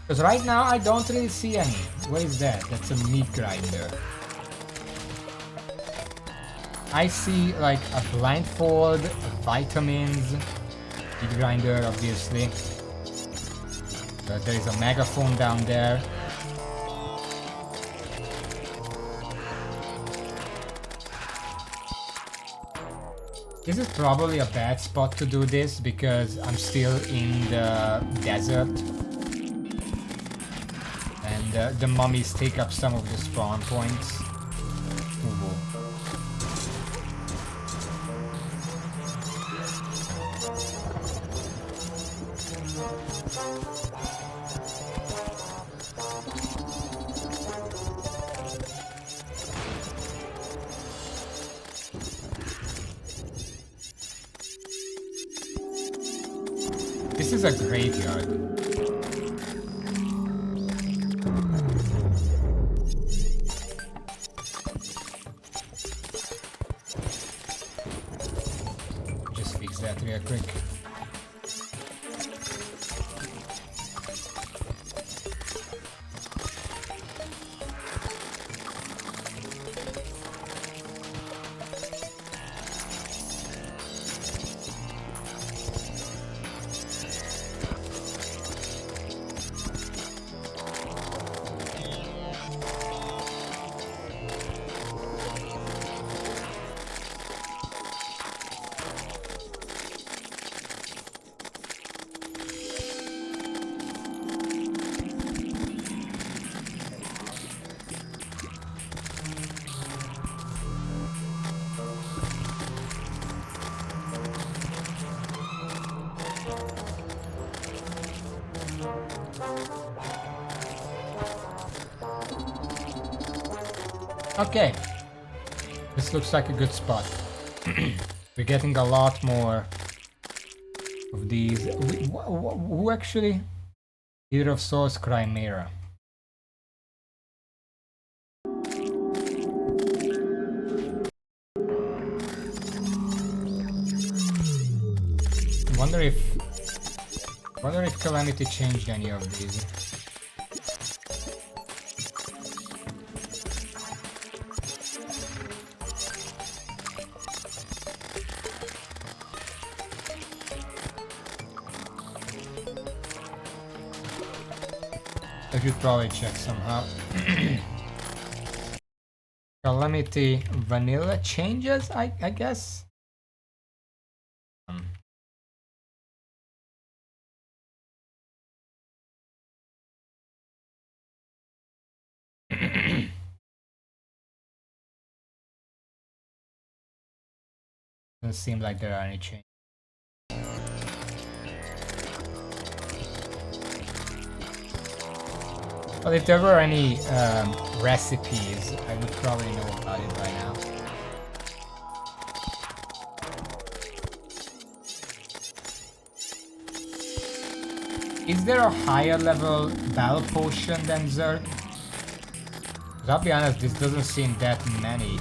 Because right now I don't really see any. What is that? That's a meat grinder. I see like a blindfold, vitamins, Speed grinder, obviously. But there is a megaphone down there. This is probably a bad spot to do this because I'm still in the desert. And the mummies take up some of the spawn points. Ooh. This is a graveyard. Just fix that real quick. Okay, this looks like a good spot. We're getting a lot more of these. Who actually? Leader of Souls, Chimera. Wonder if Calamity changed any of these. I should probably check somehow. Calamity vanilla changes, I guess. Doesn't seem like there are any changes. Well, if there were any recipes, I would probably know about it by now. Is there a higher level battle potion than Zerg? 'Cause I'll be honest, this doesn't seem that many.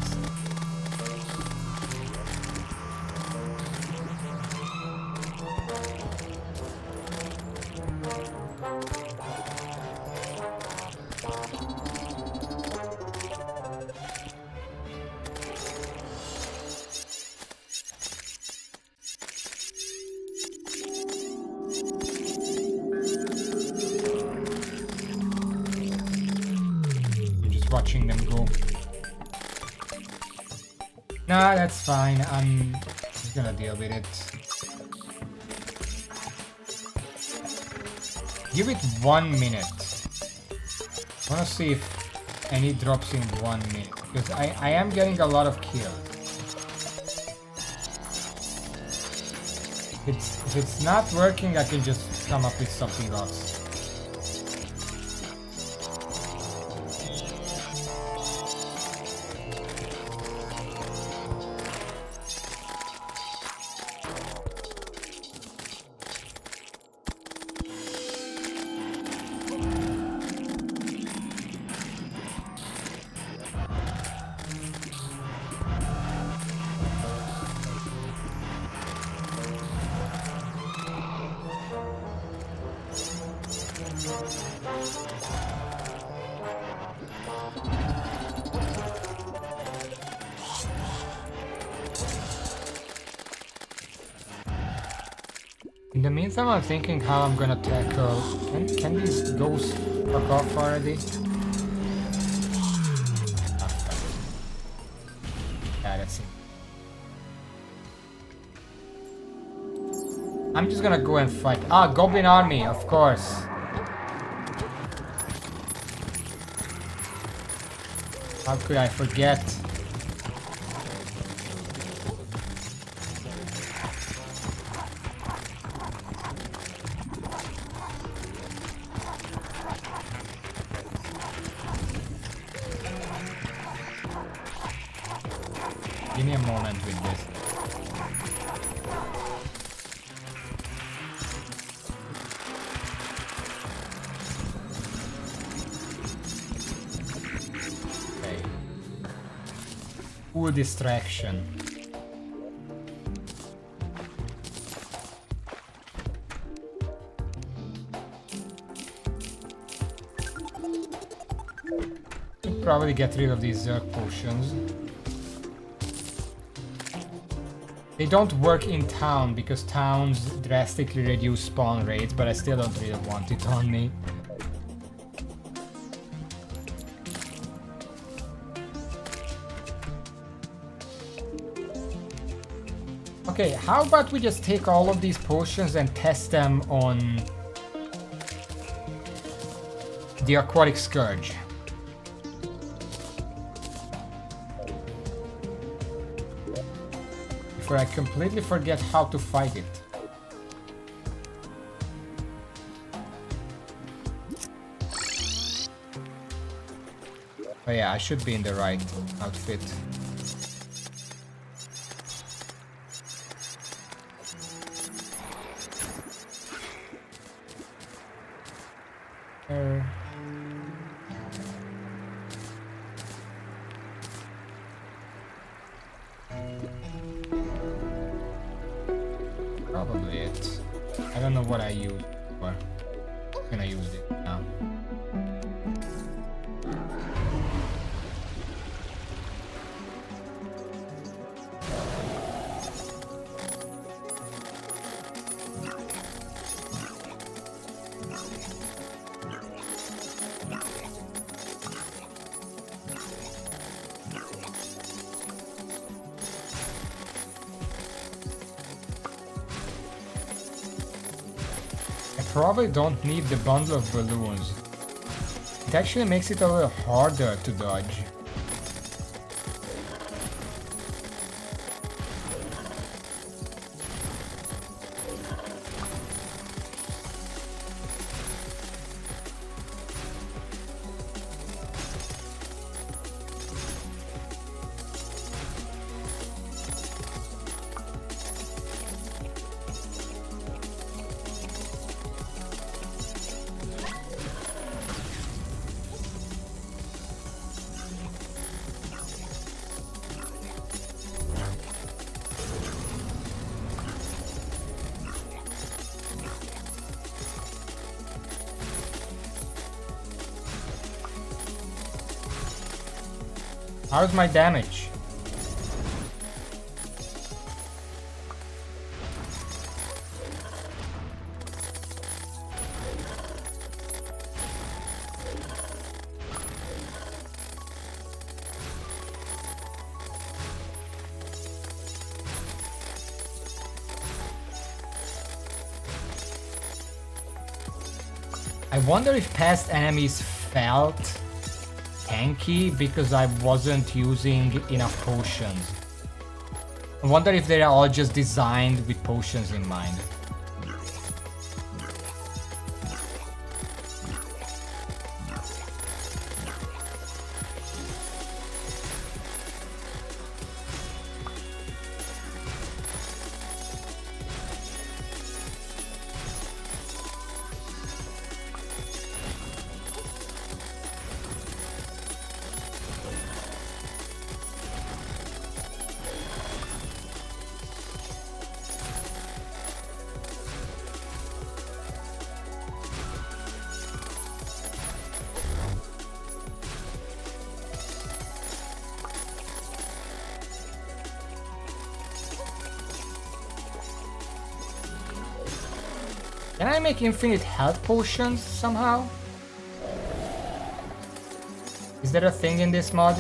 Watching them go. Nah, that's fine. I'm just gonna deal with it. Give it 1 minute. I wanna see if any drops in 1 minute. Because I am getting a lot of kills. If it's not working, I can just come up with something else. In the meantime, I'm thinking how I'm gonna tackle... Can these ghosts fuck off already? Yeah, that's it. I'm just gonna go and fight. Ah, Goblin Army, of course. How could I forget? Give me a moment with this. Okay. Full distraction. Should probably get rid of these Zerg potions. They don't work in town because towns drastically reduce spawn rates, but I still don't really want it on me. Okay, how about we just take all of these potions and test them on the Aquatic Scourge? Before I completely forget how to fight it. Oh yeah, I should be in the right outfit. Probably it. I don't know what I use for. I'm gonna use it now. Probably don't need the bundle of balloons. It actually makes it a little harder to dodge. How's my damage? I wonder if past enemies felt tanky because I wasn't using enough potions. I wonder if they're all just designed with potions in mind. Can I make infinite health potions somehow? Is there a thing in this mod?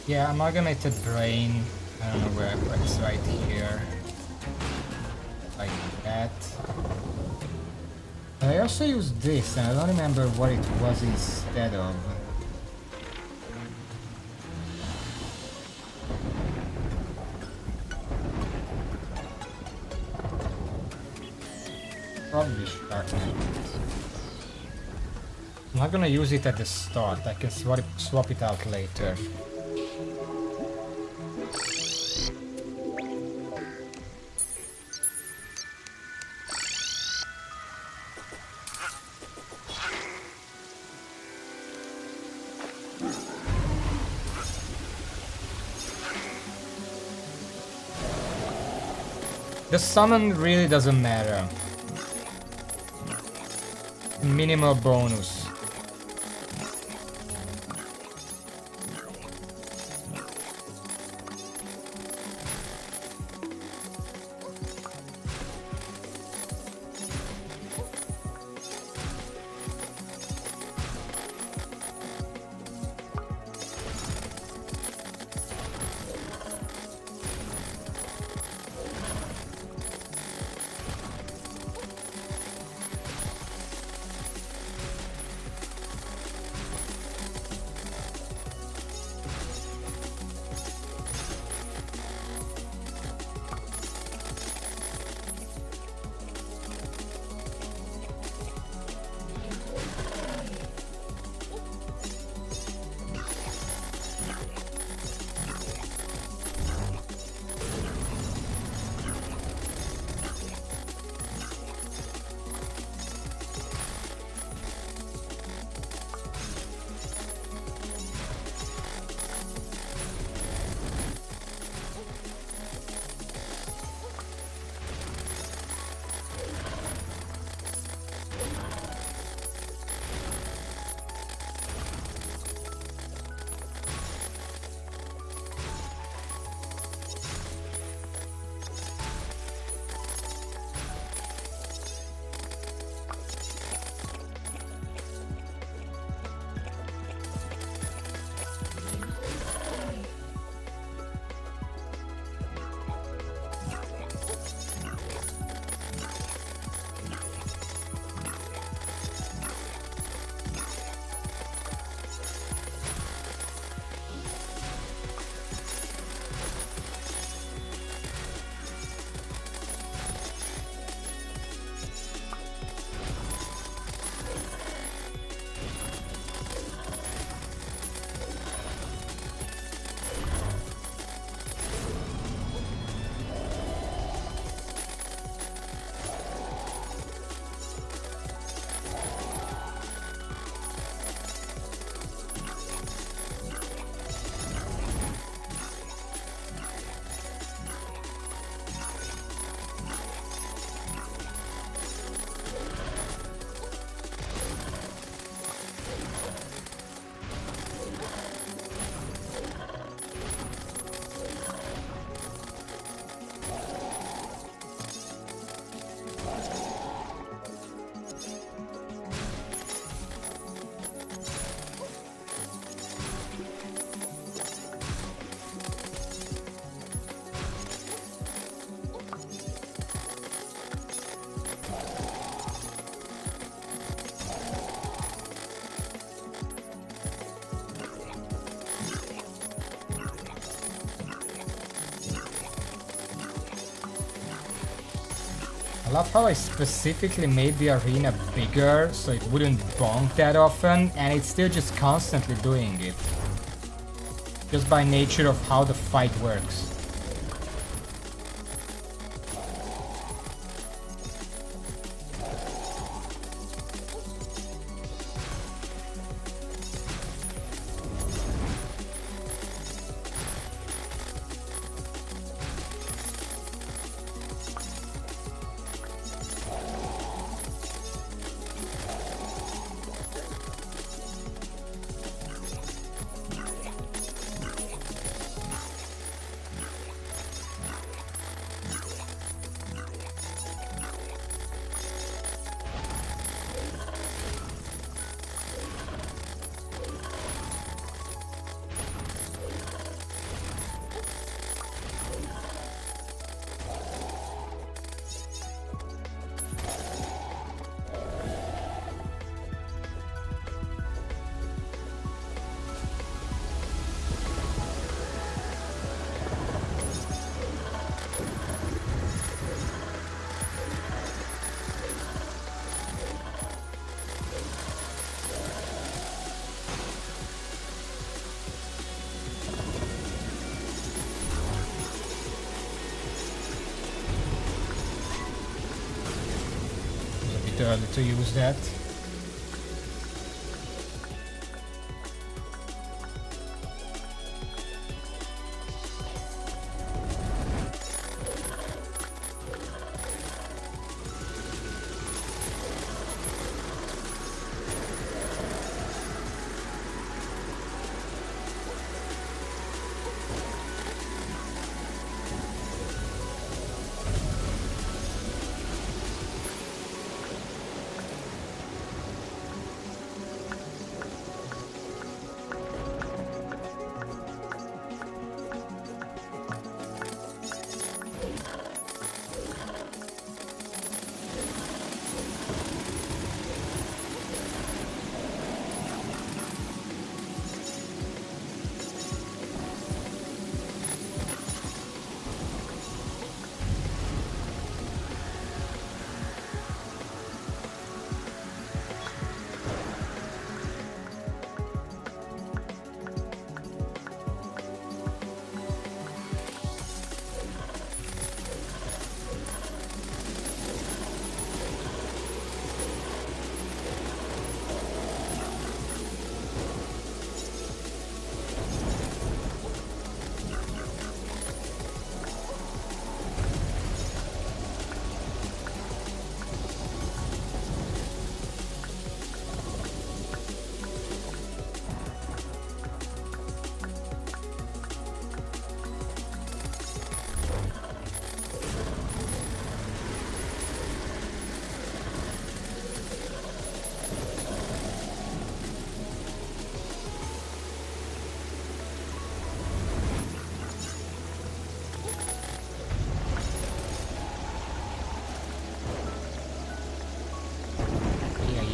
Yeah, amalgamated brain. I don't know where it's right here. Like that. But I also used this, and I don't remember what it was instead of. Probably sharpening. I'm not gonna use it at the start. I can swap it out later. The summon really doesn't matter. Minimal bonus. love how I specifically made the arena bigger so it wouldn't bonk that often, and it's still just constantly doing it. Just by nature of how the fight works. Early to use that.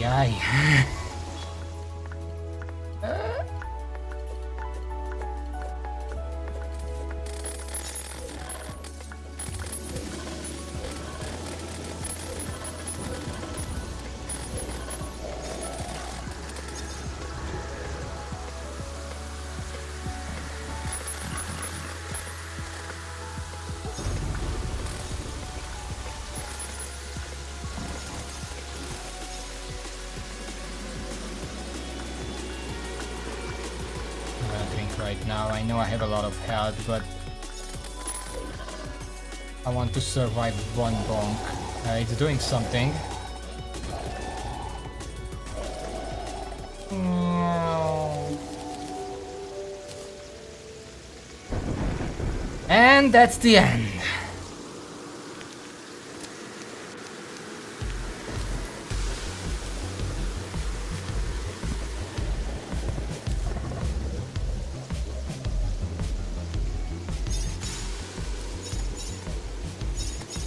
Ay. Right now, I know I have a lot of health, but I want to survive one bonk. It's doing something. And that's the end.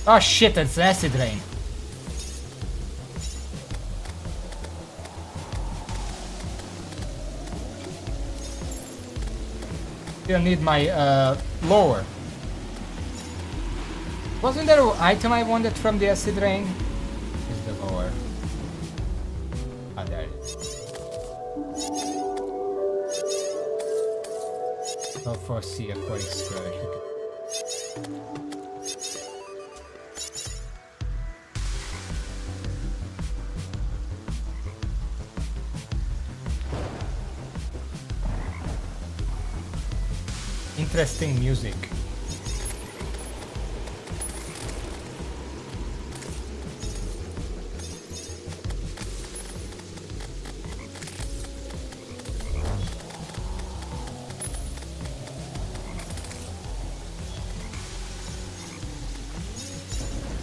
Oh shit, it's acid rain. Still need my lower. Wasn't there an item I wanted from the acid rain? Is the lore. Ah, there it is. I'll foresee Aquatic Scourge. Interesting music.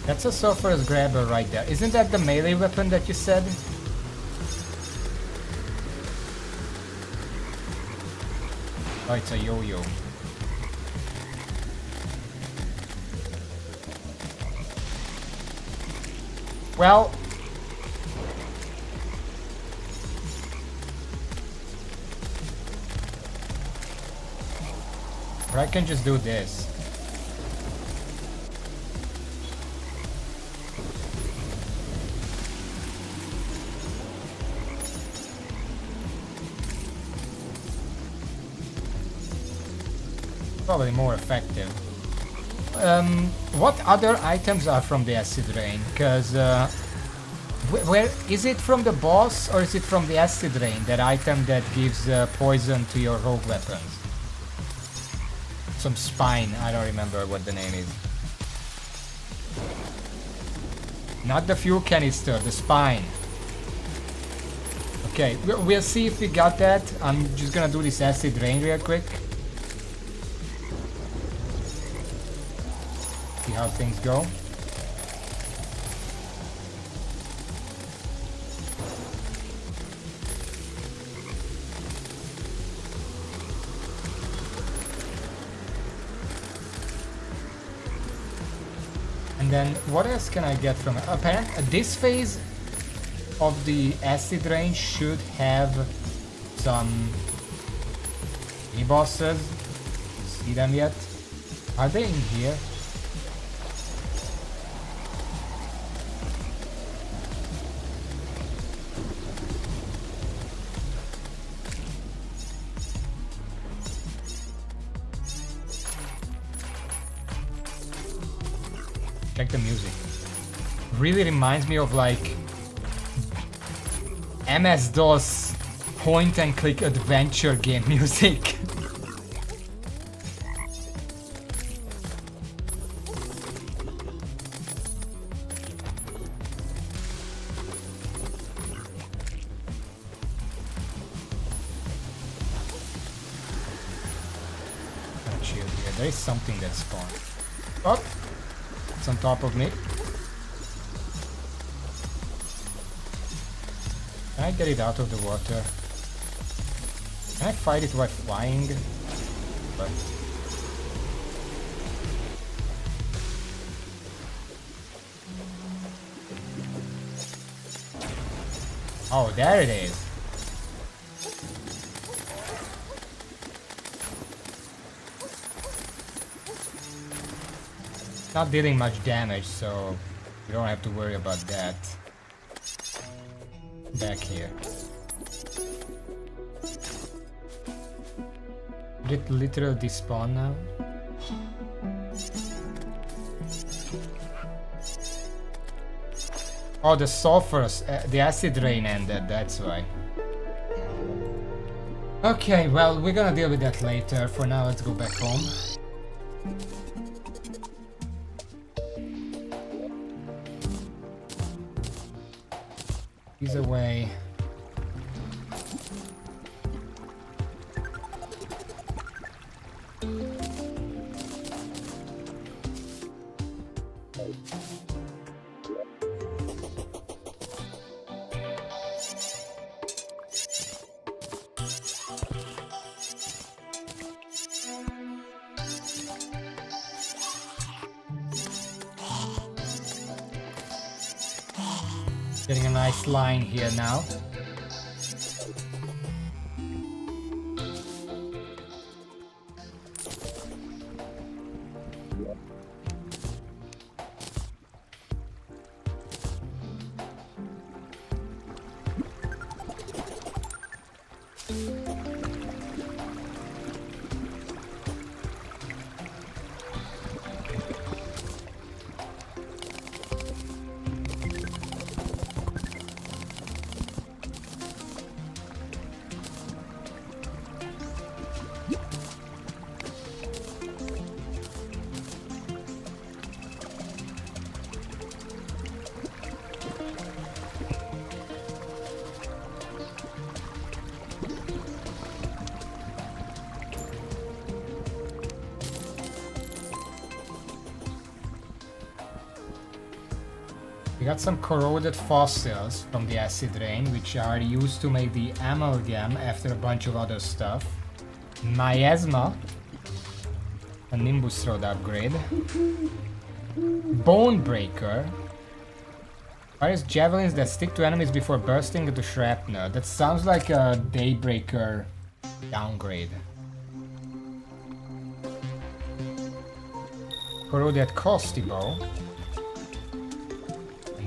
That's a Sulphurous Grabber right there. Isn't that the melee weapon that you said? Oh, it's a yo-yo. Well... or I can just do this. Probably more effective. What other items are from the acid rain? Because where is it from the boss or is it from the acid rain? That item that gives poison to your rogue weapons. Some spine. I don't remember what the name is. Not the fuel canister. The spine. Okay, we'll see if we got that. I'm just gonna do this acid rain real quick. See how things go. And then what else can I get from it? Apparently this phase of the acid rain should have some mini bosses. See them yet? Are they in here? Check the music. Really reminds me of like MS-DOS point and click adventure game music. There is something that spawned. Oh! It's on top of me. Can I get it out of the water? Can I fight it while flying? But oh, there it is. Not dealing much damage, so we don't have to worry about that. Back here. Did it literally despawn now? Oh, the sulfurs, the acid rain ended, that's why. Okay, well, we're gonna deal with that later. For now, let's go back home. He's away. Getting a nice line here now. We got some corroded fossils from the acid rain, which are used to make the amalgam after a bunch of other stuff. Miasma, a Nimbus Road upgrade. Bone Breaker. Fires javelins that stick to enemies before bursting into shrapnel. That sounds like a Daybreaker downgrade. Corroded Costi Bow.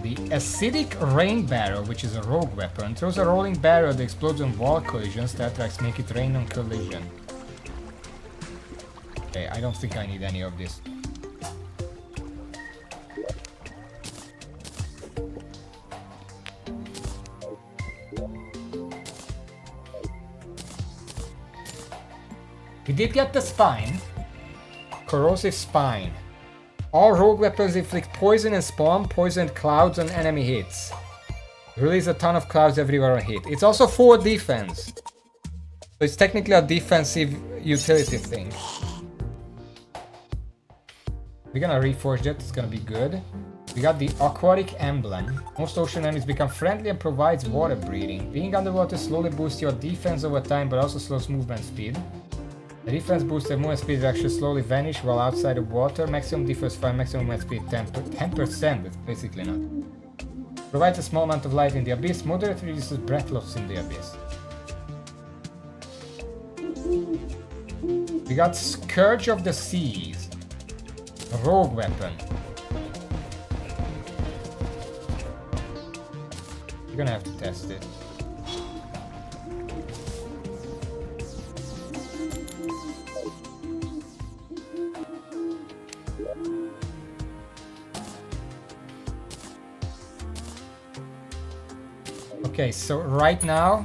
The Acidic Rain Barrel, which is a rogue weapon, throws a rolling barrel that explodes on wall collisions that attacks make it rain on collision. Okay, I don't think I need any of this. We did get the spine. Corrosive Spine. All rogue weapons inflict poison and spawn poisoned clouds on enemy hits. Release a ton of clouds everywhere on hit. It's also 4 defense. So it's technically a defensive utility thing. We're gonna reforge that, it's gonna be good. We got the Aquatic Emblem. Most ocean enemies become friendly and provides water breathing. Being underwater slowly boosts your defense over time but also slows movement speed. The defense boost and movement speed actually slowly vanish while outside of water. Maximum defense 5, maximum movement speed 10%, that's basically nothing. Provides a small amount of light in the abyss, moderately reduces breath loss in the abyss. We got Scourge of the Seas. A rogue weapon. You're gonna have to test it. Okay, so right now,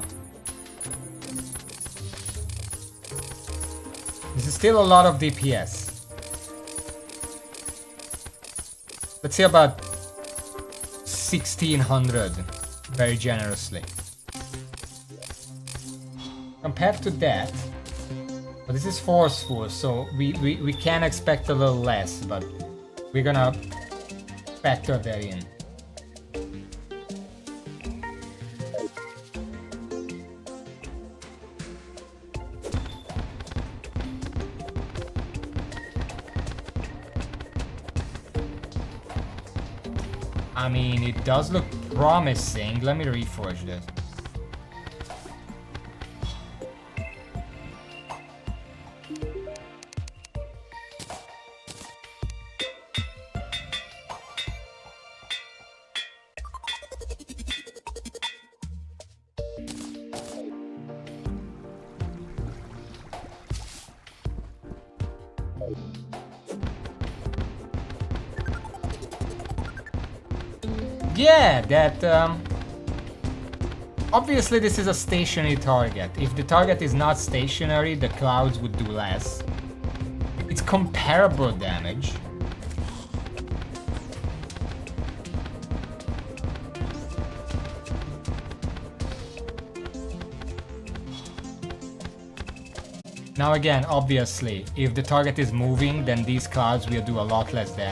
this is still a lot of DPS. Let's say about 1600, very generously. Compared to that, but this is forceful, so we can expect a little less, but we're gonna factor that in. I mean, it does look promising. Let me reforge this. Yeah, that obviously this is a stationary target. If the target is not stationary, the clouds would do less. It's comparable damage. Now again, obviously, if the target is moving, then these clouds will do a lot less damage.